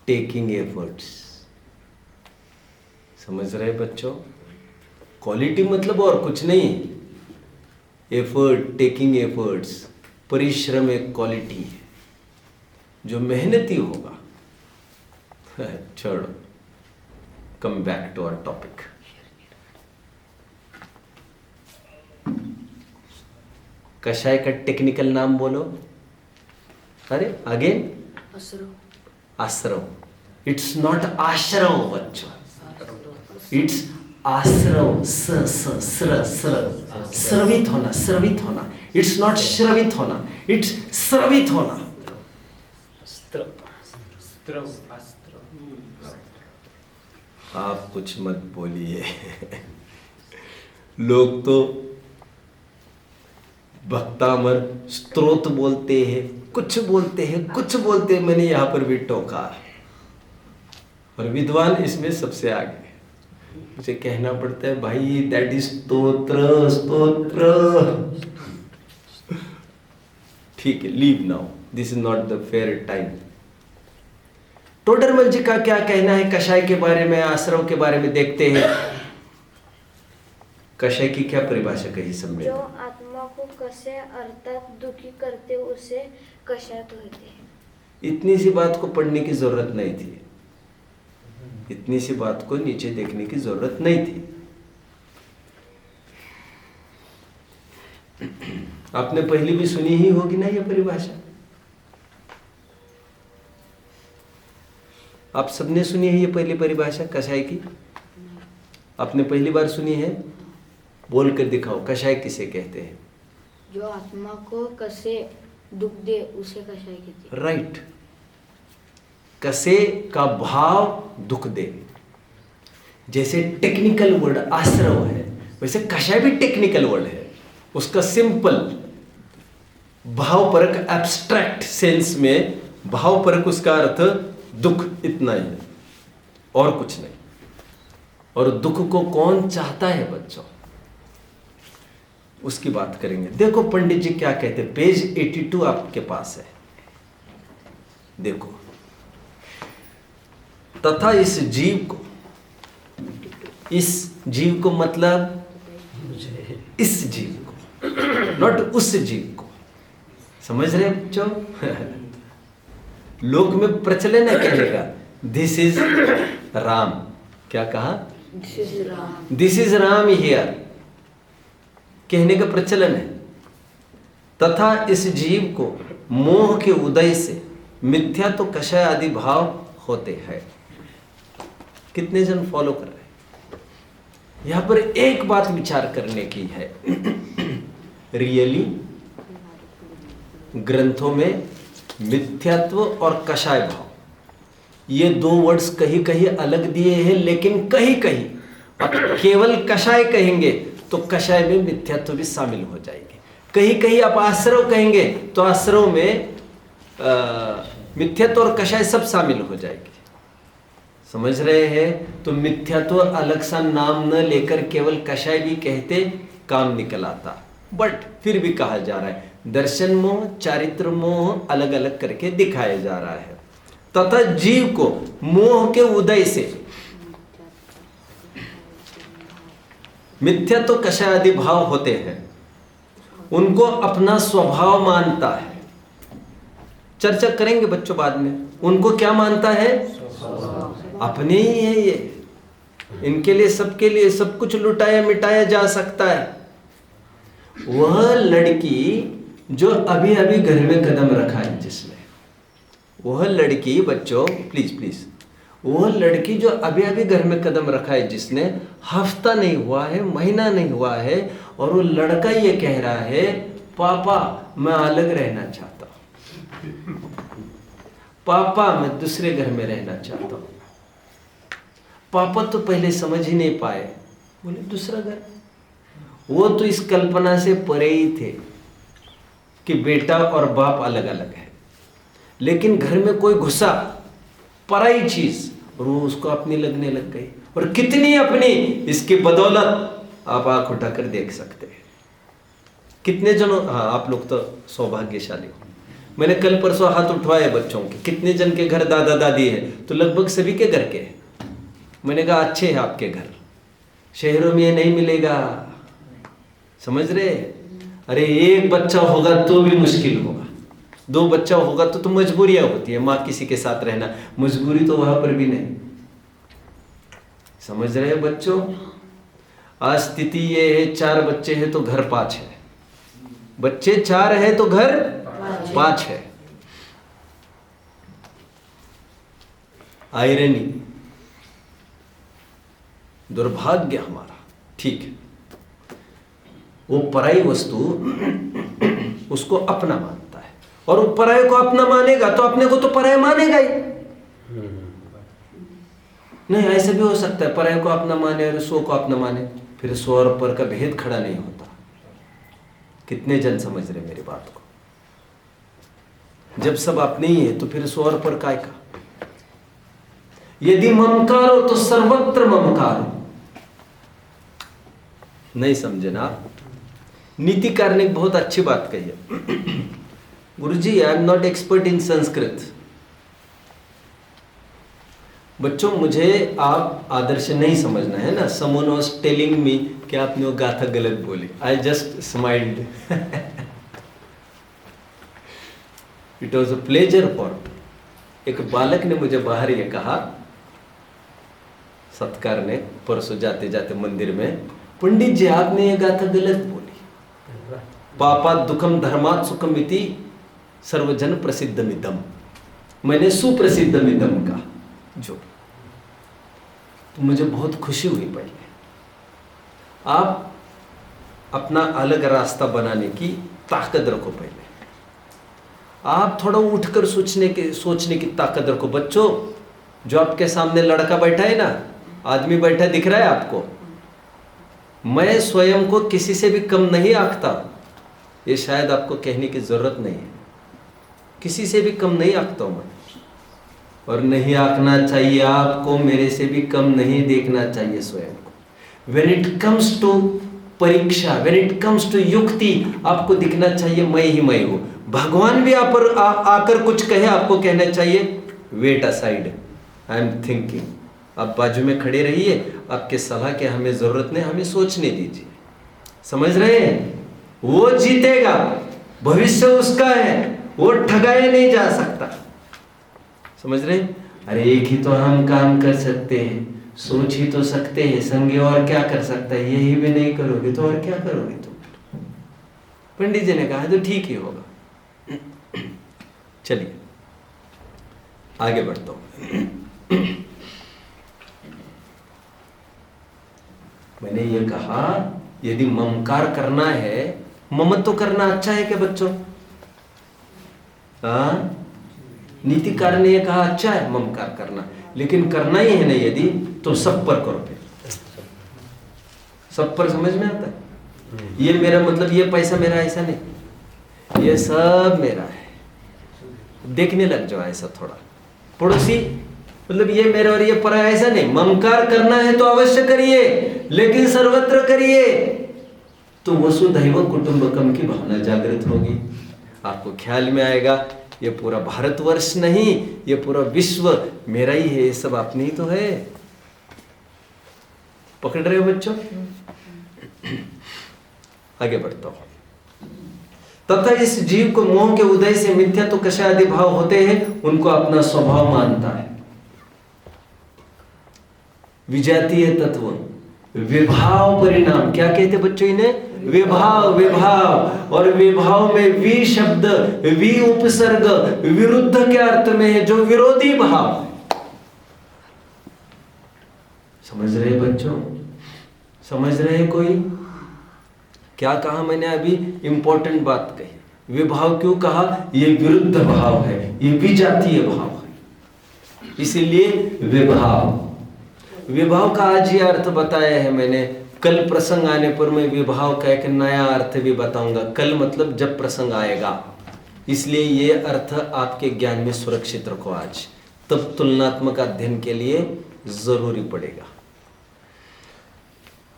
taking efforts. समझ रहे बच्चों? क्वालिटी मतलब और कुछ नहीं, एफर्ट, टेकिंग एफर्ट्स, परिश्रम एक क्वालिटी है। जो मेहनती होगा, छोड़ो, come back to our topic. कषाय का टेक्निकल नाम बोलो। अरे अगेन, आश्रव। इट्स नॉट आश्रव बच्चों, इट्स आश्रव। स्रवित होना, स्रवित होना। इट्स नॉट श्रवित होना, इट्स स्रवित होना। आप कुछ मत बोलिए। लोग तो भक्तामर स्तोत्र बोलते हैं, कुछ बोलते हैं, कुछ बोलते हैं। मैंने यहां पर भी टोका, और विद्वान इसमें सबसे आगे। मुझे कहना पड़ता है भाई दैट इज स्तोत्र, स्तोत्र। ठीक है, leave now, this is not the fair time. Todarmal ji का क्या कहना है कषाय के बारे में, आश्रव के बारे में देखते हैं। कषाय की क्या परिभाषा कही सबने? जो आत्मा को कसे अर्थात दुखी करते उसे कषाय कहते हैं। इतनी सी बात को पढ़ने की जरूरत नहीं थी, इतनी सी बात को नीचे देखने की जरूरत नहीं थी। आपने पहले भी सुनी ही होगी ना ये परिभाषा, आप सबने सुनी है ये पहली परिभाषा कषाय की? आपने पहली बार सुनी है? बोल कर दिखाओ, कषाय किसे कहते हैं? जो आत्मा को कसे दुख दे उसे कषाय कहते हैं। राइट। कसे का भाव दुख दे। जैसे टेक्निकल वर्ड आश्रव है, वैसे कषाय भी टेक्निकल वर्ड है। उसका सिंपल भावपरक एब्स्ट्रैक्ट सेंस में भावपरक उसका अर्थ दुख, इतना ही है और कुछ नहीं। और दुख को कौन चाहता है बच्चों, उसकी बात करेंगे। देखो पंडित जी क्या कहते हैं, पेज 82 आपके पास है, देखो। तथा इस जीव को, इस जीव को मतलब इस जीव को, नॉट उस जीव को। समझ रहे हैं बच्चों? लोक में प्रचलन है कहने का, दिस इज राम। क्या कहा? दिस इज राम हियर, कहने का प्रचलन है। तथा इस जीव को मोह के उदय से मिथ्या तो कषाय आदि भाव होते हैं। कितने जन फॉलो कर रहे हैं? यहां पर एक बात विचार करने की है। रियली ग्रंथों में मिथ्यात्व और कषाय भाव, ये दो वर्ड्स कहीं कहीं अलग दिए हैं, लेकिन कहीं कहीं आप केवल कषाय कहेंगे तो कषाय में मिथ्यात्व भी शामिल हो जाएगी। कहीं कहीं आप आश्रव कहेंगे तो आश्रव में मिथ्यात्व और कषाय सब शामिल हो जाएगी। समझ रहे हैं? तो मिथ्यात्व अलग सा नाम न लेकर केवल कषाय भी कहते काम निकल आता, बट फिर भी कहा जा रहा है दर्शन मोह, चारित्र मोह अलग अलग करके दिखाया जा रहा है। तथा जीव को मोह के उदय से मिथ्या तो कषाय आदि भाव होते हैं, उनको अपना स्वभाव मानता है। चर्चा करेंगे बच्चों बाद में। उनको क्या मानता है? अपने ही है ये, इनके लिए सबके लिए सब कुछ लुटाया मिटाया जा सकता है। वह लड़की जो अभी अभी घर में कदम रखा है जिसने, वह लड़की बच्चों प्लीज प्लीज, वह लड़की जो अभी अभी घर में कदम रखा है जिसने, हफ्ता नहीं हुआ है, महीना नहीं हुआ है, और वो लड़का ये कह रहा है पापा मैं अलग रहना चाहता हूं, पापा मैं दूसरे घर में रहना चाहता हूं। पापा तो पहले समझ ही नहीं पाए, बोले दूसरा घर। वो तो इस कल्पना से परे ही थे कि बेटा और बाप अलग अलग है। लेकिन घर में कोई घुसा, पराई चीज, और वो उसको अपनी लगने लग गई, और कितनी अपनी, इसकी बदौलत आप आंख उठाकर देख सकते हैं। कितने जनों, हाँ आप लोग तो सौभाग्यशाली हो, मैंने कल परसों हाथ उठवाए बच्चों के, कितने जन के घर दादा दादी है, तो लगभग सभी के घर के हैं। मैंने कहा अच्छे हैं आपके घर, शहरों में ये नहीं मिलेगा, समझ रहे? अरे एक बच्चा होगा तो भी मुश्किल होगा, 2 बच्चा होगा तो मजबूरियां होती है, माँ किसी के साथ रहना, मजबूरी तो वहां पर भी नहीं, समझ रहे बच्चों? आज स्थिति ये है, 4 बच्चे हैं तो घर 5 है, बच्चे 4 है तो घर 5 है। आयरनी, दुर्भाग्य हमारा। ठीक है, वो पराई वस्तु उसको अपना मानता है, और वो पराये को अपना मानेगा तो अपने को तो पराया मानेगा ही नहीं। ऐसा भी हो सकता है पराये को अपना माने और सो को अपना माने, फिर सो और पर का भेद खड़ा नहीं होता। कितने जन समझ रहे मेरी बात को? जब सब अपने ही है तो फिर सो और पर काय का? यदि ममकार हो तो सर्वत्र ममकार हो। नहीं समझे ना? नीतिकार ने बहुत अच्छी बात कही है। Guruji, I am not expert in Sanskrit. बच्चों, मुझे आप आदर्श नहीं समझना है ना। समवन वाज टेलिंग मी कि आपने वो गाथा गलत बोली, I just smiled. It was a pleasure for. एक बालक ने मुझे बाहर ये कहा, सत्कार ने, परसों जाते जाते मंदिर में, पंडित जी आपने ये गाथा गलत बोली। पापात दुखम धर्मात सुखम इति सर्वजन प्रसिद्धमिदम। मैंने सुप्रसिद्धमिदम कहा जो, तो मुझे बहुत खुशी हुई। पहले आप अपना अलग रास्ता बनाने की ताकत रखो। पहले आप थोड़ा उठकर सोचने की ताकत रखो। बच्चों, जो आपके सामने लड़का बैठा है ना, आदमी बैठा दिख रहा है आपको, मैं स्वयं को किसी से भी कम नहीं आंकता। ये शायद आपको कहने की जरूरत नहीं है, किसी से भी कम नहीं आंकता हूं मैं, और नहीं आंकना चाहिए आपको। मेरे से भी कम नहीं देखना चाहिए स्वयं को। व्हेन इट कम्स टू परीक्षा, व्हेन इट कम्स टू युक्ति, आपको दिखना चाहिए मैं ही मैं हूं। भगवान भी आप पर आकर कुछ कहे, आपको कहना चाहिए wait aside, I am thinking. आप बाजू में खड़े रहिए, आपके सलाह के हमें जरूरत नहीं, हमें सोचने दीजिए। समझ रहे हैं? वो जीतेगा, भविष्य उसका है, वो ठगाया नहीं जा सकता। समझ रहे? अरे एक ही तो हम काम कर सकते हैं, सोच ही तो सकते हैं, संगे और क्या कर सकता है? यही भी नहीं करोगे तो और क्या करोगे तुम? पंडित जी ने कहा तो ठीक ही होगा। चलिए आगे बढ़ता हूं। मैंने ये कहा, यदि ममकार करना है, ममत्व तो करना अच्छा है क्या बच्चों? नीतिकार ने ये कहा अच्छा है ममकार करना, लेकिन करना ही है ना यदि, तो सब पर करो। सब पर समझ में आता है? ये मेरा मतलब ये पैसा मेरा, ऐसा नहीं, ये सब मेरा है। देखने लग जाओ ऐसा थोड़ा। पड़ोसी मतलब ये मेरा और ये परा, ऐसा नहीं। ममकार करना है तो अवश्य करिए, लेकिन सर्वत्र करिए, तो वसुधैव कुटुंबकम की भावना जागृत होगी। आपको ख्याल में आएगा ये पूरा भारतवर्ष नहीं, ये पूरा विश्व मेरा ही है, ये सब अपनी ही तो है। पकड़ रहे हो बच्चों? आगे बढ़ता हूं। तथा इस जीव को मोह के उदय से मिथ्या तो कषाय आदि भाव होते हैं, उनको अपना स्वभाव मानता है। विजातीय तत्व, विभाव परिणाम, क्या कहते बच्चों इन्हें? विभाव। विभाव, और विभाव में वि शब्द, वि उपसर्ग विरुद्ध के अर्थ में है, जो विरोधी भाव। समझ रहे बच्चों? समझ रहे कोई? क्या कहा मैंने अभी? इंपॉर्टेंट बात कही। विभाव क्यों कहा? ये विरुद्ध भाव है, ये विजातीय भाव है, इसीलिए विभाव। विभाव का आज ये अर्थ बताया है मैंने। कल प्रसंग आने पर मैं विभाव का एक नया अर्थ भी बताऊंगा। कल मतलब जब प्रसंग आएगा, इसलिए ये अर्थ आपके ज्ञान में सुरक्षित रखो आज, तब तुलनात्मक अध्ययन के लिए जरूरी पड़ेगा।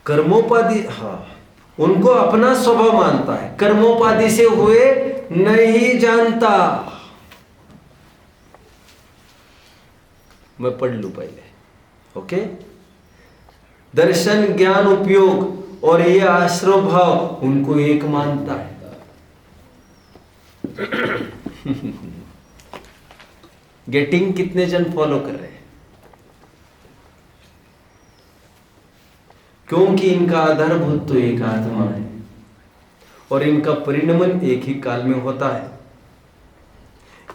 कर्मोपाधि, हाँ, उनको अपना स्वभाव मानता है, कर्मोपाधि से हुए नहीं जानता। मैं पढ़ लूं पहले, ओके। दर्शन, ज्ञान, उपयोग और ये आश्रय भाव उनको एक मानता है। गेटिंग? कितने जन फॉलो कर रहे हैं? क्योंकि इनका आधारभूत तो एक आत्मा है और इनका परिणमन एक ही काल में होता है,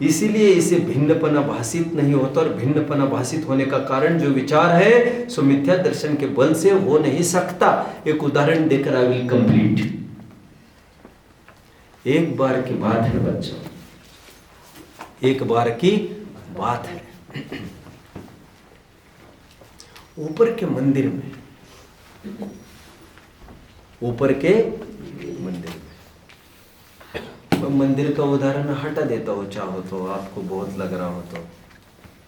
इसीलिए इसे भिन्नपना भाषित नहीं होता। और भिन्नपना भाषित होने का कारण जो विचार है सो मिथ्या दर्शन के बल से हो नहीं सकता। एक उदाहरण देकर आई विल कंप्लीट। एक बार की बात है बच्चों, एक बार की बात है। ऊपर के मंदिर में, ऊपर के मंदिर में, मैं मंदिर का उदाहरण हटा देता हूं, चाहो तो, आपको बहुत लग रहा हो तो,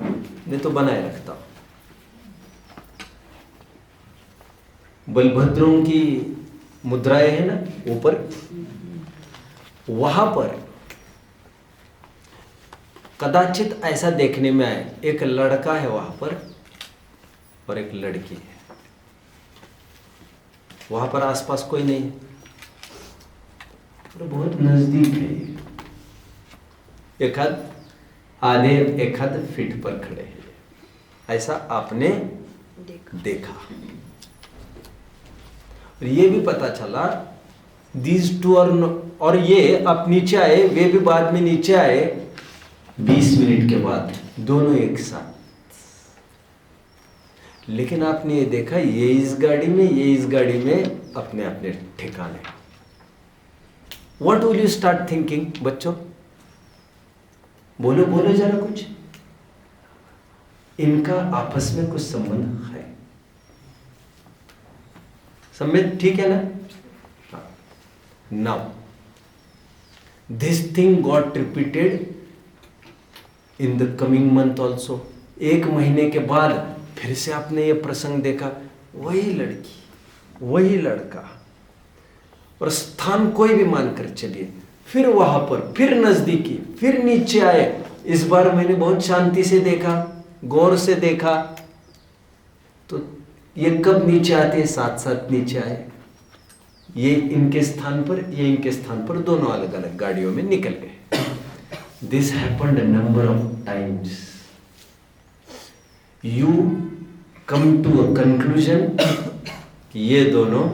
नहीं तो बनाए रखता हूं। बलभद्रों की मुद्राएं है ना ऊपर, वहां पर कदाचित ऐसा देखने में आए, एक लड़का है वहां पर और एक लड़की है। वहां पर आसपास कोई नहीं है और बहुत नजदीक है ये, एक आधे एक फीट पर खड़े हैं। ऐसा आपने देखा और ये भी पता चला दीज टू और ये अब नीचे आए, वे भी बाद में नीचे आए 20 मिनट के बाद, दोनों एक साथ। लेकिन आपने ये देखा, ये इस गाड़ी में, ये इस गाड़ी में अपने अपने ठिकाने। What will you start thinking बच्चों? बोलो बोलो जरा कुछ। इनका आपस में कुछ संबंध है, संबंध ठीक है ना? Now this thing got repeated in the coming month also. एक महीने के बाद फिर से आपने ये प्रसंग देखा, वही लड़की, वही लड़का, और स्थान कोई भी मानकर चलिए, फिर वहां पर, फिर नजदीकी, फिर नीचे आए। इस बार मैंने बहुत शांति से देखा, गौर से देखा, तो ये कब नीचे आते, साथ साथ नीचे आए। ये इनके स्थान पर, ये इनके स्थान पर, दोनों अलग अलग गाड़ियों में निकल गए। This happened a number of times. You come to a conclusion कि ये दोनों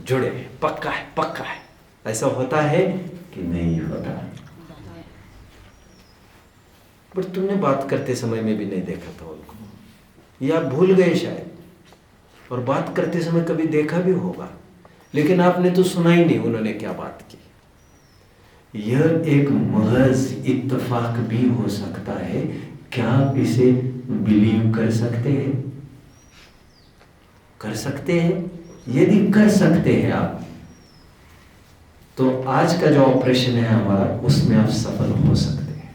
जुड़े, पक्का है, पक्का है। ऐसा होता है कि नहीं होता? पर तुमने बात करते समय में भी नहीं देखा था उनको, या भूल गए शायद, और बात करते समय कभी देखा भी होगा, लेकिन आपने तो सुना ही नहीं उन्होंने क्या बात की। यह एक महज इत्तेफाक भी हो सकता है। क्या आप इसे बिलीव कर सकते हैं? कर सकते हैं? यदि कर सकते हैं आप, तो आज का जो ऑपरेशन है हमारा, उसमें आप सफल हो सकते हैं।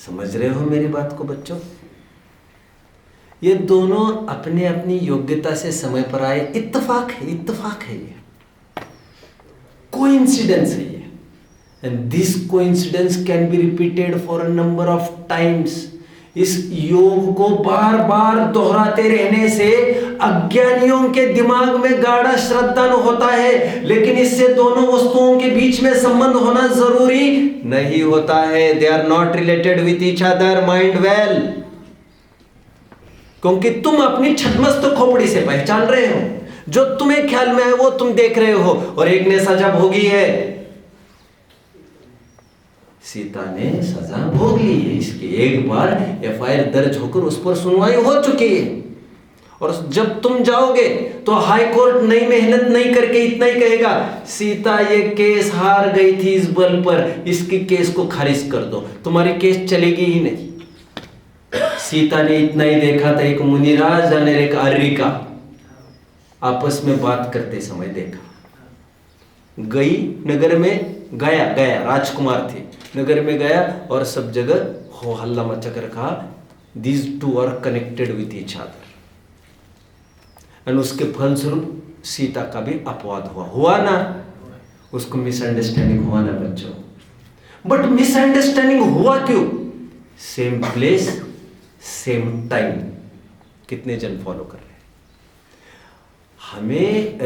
समझ रहे हो मेरी बात को बच्चों? ये दोनों अपने अपनी योग्यता से समय पर आए, इत्तेफाक है, इत्तेफाक है, ये कोइंसिडेंस है ये। And this coincidence can be repeated for a number of times. इस योग को बार बार दोहराते रहने से अज्ञानियों के दिमाग में गाढ़ा श्रद्धा होता है, लेकिन इससे दोनों वस्तुओं के बीच में संबंध होना जरूरी नहीं होता है। They are not related with each other, mind well. क्योंकि तुम अपनी छद्मस्त खोपड़ी से पहचान रहे हो, जो तुम्हें ख्याल में है वो तुम देख रहे हो, और एक ने सजा भोगी है, सीता ने सजा भोग ली है। इसकी एक बार एफआईआर दर्ज होकर उस पर सुनवाई हो चुकी है, और जब तुम जाओगे तो हाई कोर्ट नई मेहनत नहीं करके इतना ही कहेगा, सीता ये केस हार गई थी इस बल पर, इसकी केस को खारिज कर दो, तुम्हारी केस चलेगी ही नहीं। सीता ने इतना ही देखा था, एक मुनिराज और एक आर्यिका आपस में बात करते समय देखा। गई नगर में गया गया राजकुमार थे, नगर में गया और सब जगह हो हल्ला मचा कर कहा these two are connected with each other, and उसके फलस्वरूप सीता का भी अपवाद हुआ ना, उसको मिसअंडरस्टैंडिंग हुआ ना बच्चों। बट मिसअंडरस्टैंडिंग हुआ क्यों? Same place same time. कितने जन फॉलो कर रहे हैं? हमें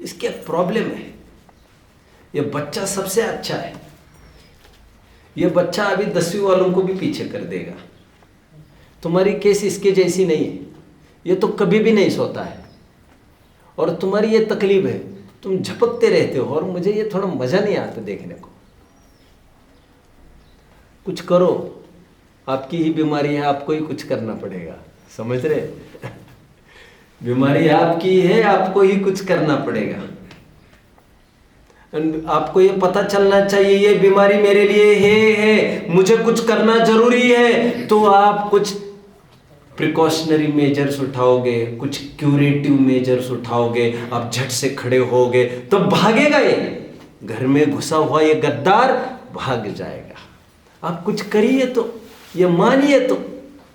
इसकी एक प्रॉब्लम है। ये बच्चा सबसे अच्छा है, ये बच्चा अभी 10वीं वालों को भी पीछे कर देगा। तुम्हारी केस इसके जैसी नहीं है, ये तो कभी भी नहीं सोता है, और तुम्हारी ये तकलीफ है, तुम झपकते रहते हो, और मुझे ये थोड़ा मजा नहीं आता देखने को। कुछ करो, आपकी ही बीमारी है, आपको ही कुछ करना पड़ेगा, समझ रहे? बीमारी आपकी है, आपको ही कुछ करना पड़ेगा। आपको ये पता चलना चाहिए ये बीमारी मेरे लिए है, मुझे कुछ करना जरूरी है, तो आप कुछ प्रिकॉशनरी मेजर्स उठाओगे, कुछ क्यूरेटिव मेजर्स उठाओगे, आप झट से खड़े होगे तो भागेगा ये घर में घुसा हुआ ये गद्दार, भाग जाएगा। आप कुछ करिए तो, ये मानिए तो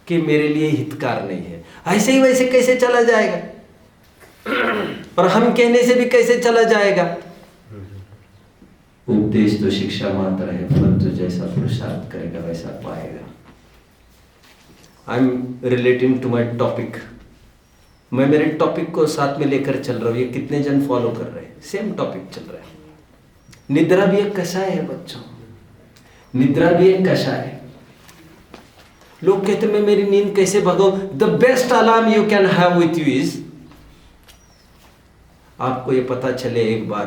कि मेरे लिए हितकार नहीं है। ऐसे ही वैसे कैसे चला जाएगा? और हम कहने से भी कैसे चला जाएगा? उपदेश तो शिक्षा मात्र है, फल तो जैसा पुरुषार्थ करेगा वैसा पाएगा। I am relating to my topic, मैं मेरे टॉपिक को साथ में लेकर चल रहा हूँ। ये कितने जन फॉलो कर रहे हैं? सेम टॉपिक चल रहा है। निद्रा भी एक कषाय है बच्चों, निद्रा भी एक कषाय है। लोग कहते मैं मेरी नींद कैसे भगाऊं? The best alarm you can have with you is, आपको ये पता चले एक बार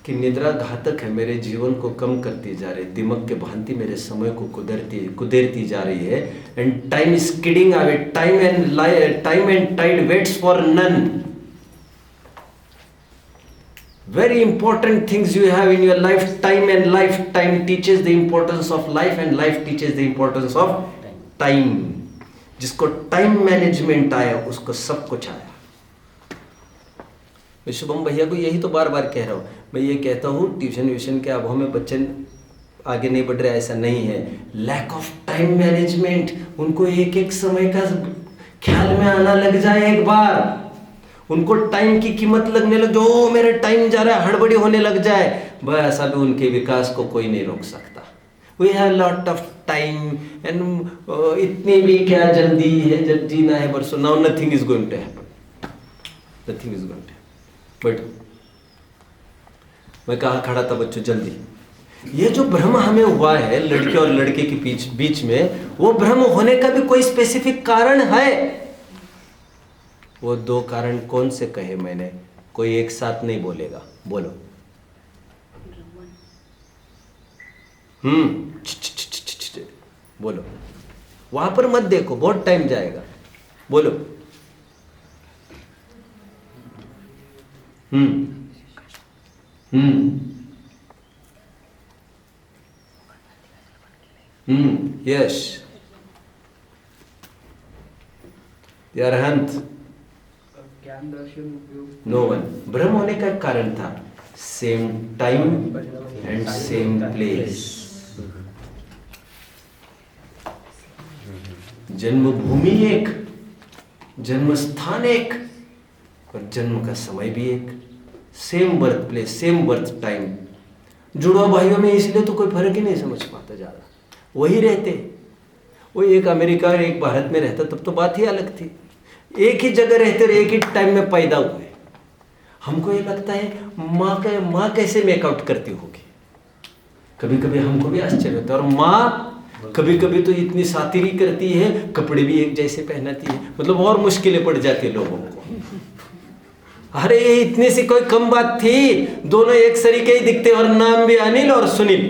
कि निद्रा घातक है, मेरे जीवन को कम करती जा रही है, दिमाग के भांति मेरे समय को कुदेरती जा रही है, and time is kidding away, time and tide waits for none. Very important things you have in your lifetime, and lifetime teaches the importance of life, and life teaches the importance of time. जिसको time management आया उसको सब कुछ आया। मैं शुभम भैया को यही तो बार बार कह रहा हूँ। मैं ये कहता हूँ ट्यूशन व्यूशन के अभाव में बच्चे आगे नहीं बढ़ रहे, ऐसा नहीं है। लैक ऑफ टाइम मैनेजमेंट, उनको एक एक समय का ख्याल में आना लग जाए एक बार, उनको टाइम की कीमत लगने लग, जो मेरा टाइम जा रहा है, हड़बड़ी होने लग जाए, बस अभी उनके विकास को कोई नहीं रोक सकता। We have lot of time and इतनी भी क्या जल्दी है, जब जीना है बरसों। Now nothing is going to happen, nothing is going to happen. But मैं कहाँ खड़ा था बच्चों? जल्दी। ये जो भ्रम हमें हुआ है लड़के और लड़के के बीच में, वो भ्रम होने का भी कोई स्पेसिफिक कारण है। वो दो कारण कौन से कहे मैंने? कोई एक साथ नहीं बोलेगा, बोलो। बोलो, वहां पर मत देखो, बहुत टाइम जाएगा, बोलो। यस, अरहंत, नो वन। भ्रम होने का कारण था same time and same place. जन्मभूमि एक, जन्म स्थान एक, और जन्म का समय भी एक। Same birth place, same birth time. जुड़वा भाइयों में इसलिए तो कोई फर्क ही नहीं समझ पाता ज्यादा, वही रहते। वो एक अमेरिका और एक भारत में रहता तब तो बात ही अलग थी। एक ही जगह रहते और एक ही टाइम में पैदा हुए। हमको ये लगता है माँ कैसे मेकआउट करती होगी, कभी कभी हमको भी आश्चर्य होता है। और माँ कभी कभी तो इतनी सातिरी करती है, कपड़े भी एक जैसे पहनाती है, मतलब और मुश्किलें पड़ जाती है लोगों को। अरे इतनी सी कोई कम बात थी, दोनों एक सरीके ही दिखते, और नाम भी अनिल और सुनील।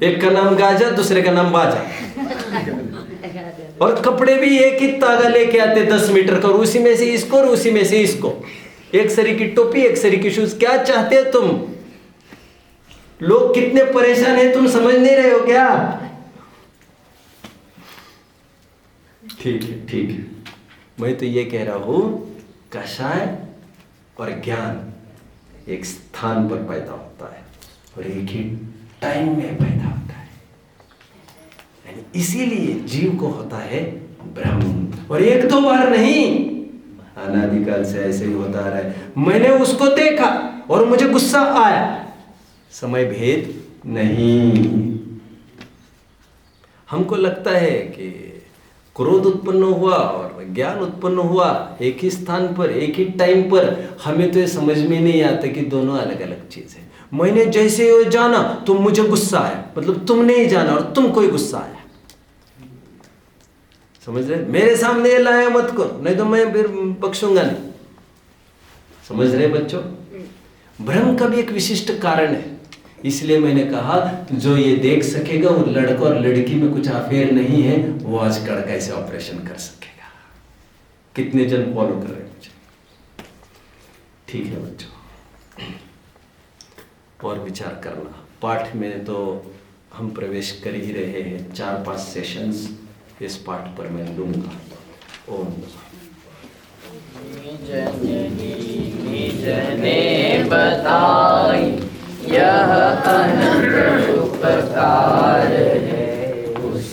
एक का नाम गाजा, दूसरे का नाम बाजा, और कपड़े भी एक ही तागा लेके आते 10 मीटर का, और उसी में से इसको और उसी में से इसको, एक सरी की टोपी एक सरी की शूज। क्या चाहते हो तुम? लोग कितने परेशान हैं, तुम समझ नहीं रहे हो क्या? ठीक है, ठीक है। मैं तो ये कह रहा हूं कषाय और ज्ञान एक स्थान पर पैदा होता है और एक ही टाइम में पैदा होता है। यानी इसीलिए जीव को होता है भ्रम, और एक दो बार नहीं, अनादिकाल से ऐसे ही होता रहा है। मैंने उसको देखा और मुझे गुस्सा आया, समय भेद नहीं। हमको लगता है कि क्रोध उत्पन्न हुआ और ज्ञान उत्पन्न हुआ एक ही स्थान पर एक ही टाइम पर। हमें तो ये समझ में नहीं आता कि दोनों अलग अलग चीज है। मैंने जैसे ये जाना तो मुझे गुस्सा आया, मतलब तुम नहीं जाना और तुमको ही गुस्सा आया। समझ रहे? मेरे सामने ये लाया मत करो, नहीं तो मैं फिर बख्शूंगा नहीं। समझ रहे बच्चों? भ्रम का भी एक विशिष्ट कारण है। इसलिए मैंने कहा जो ये देख सकेगा वो लड़का और लड़की में कुछ अफेयर नहीं है, वो आज कड़का ऐसे ऑपरेशन कर सकेगा। कितने जन फॉलो कर रहे हैं मुझे? ठीक है बच्चों, और विचार करना। पाठ में तो हम प्रवेश कर ही रहे हैं, 4-5 सेशंस इस पाठ पर मैं लूंगा। ओम निज ने बताई यह अनंत उपकार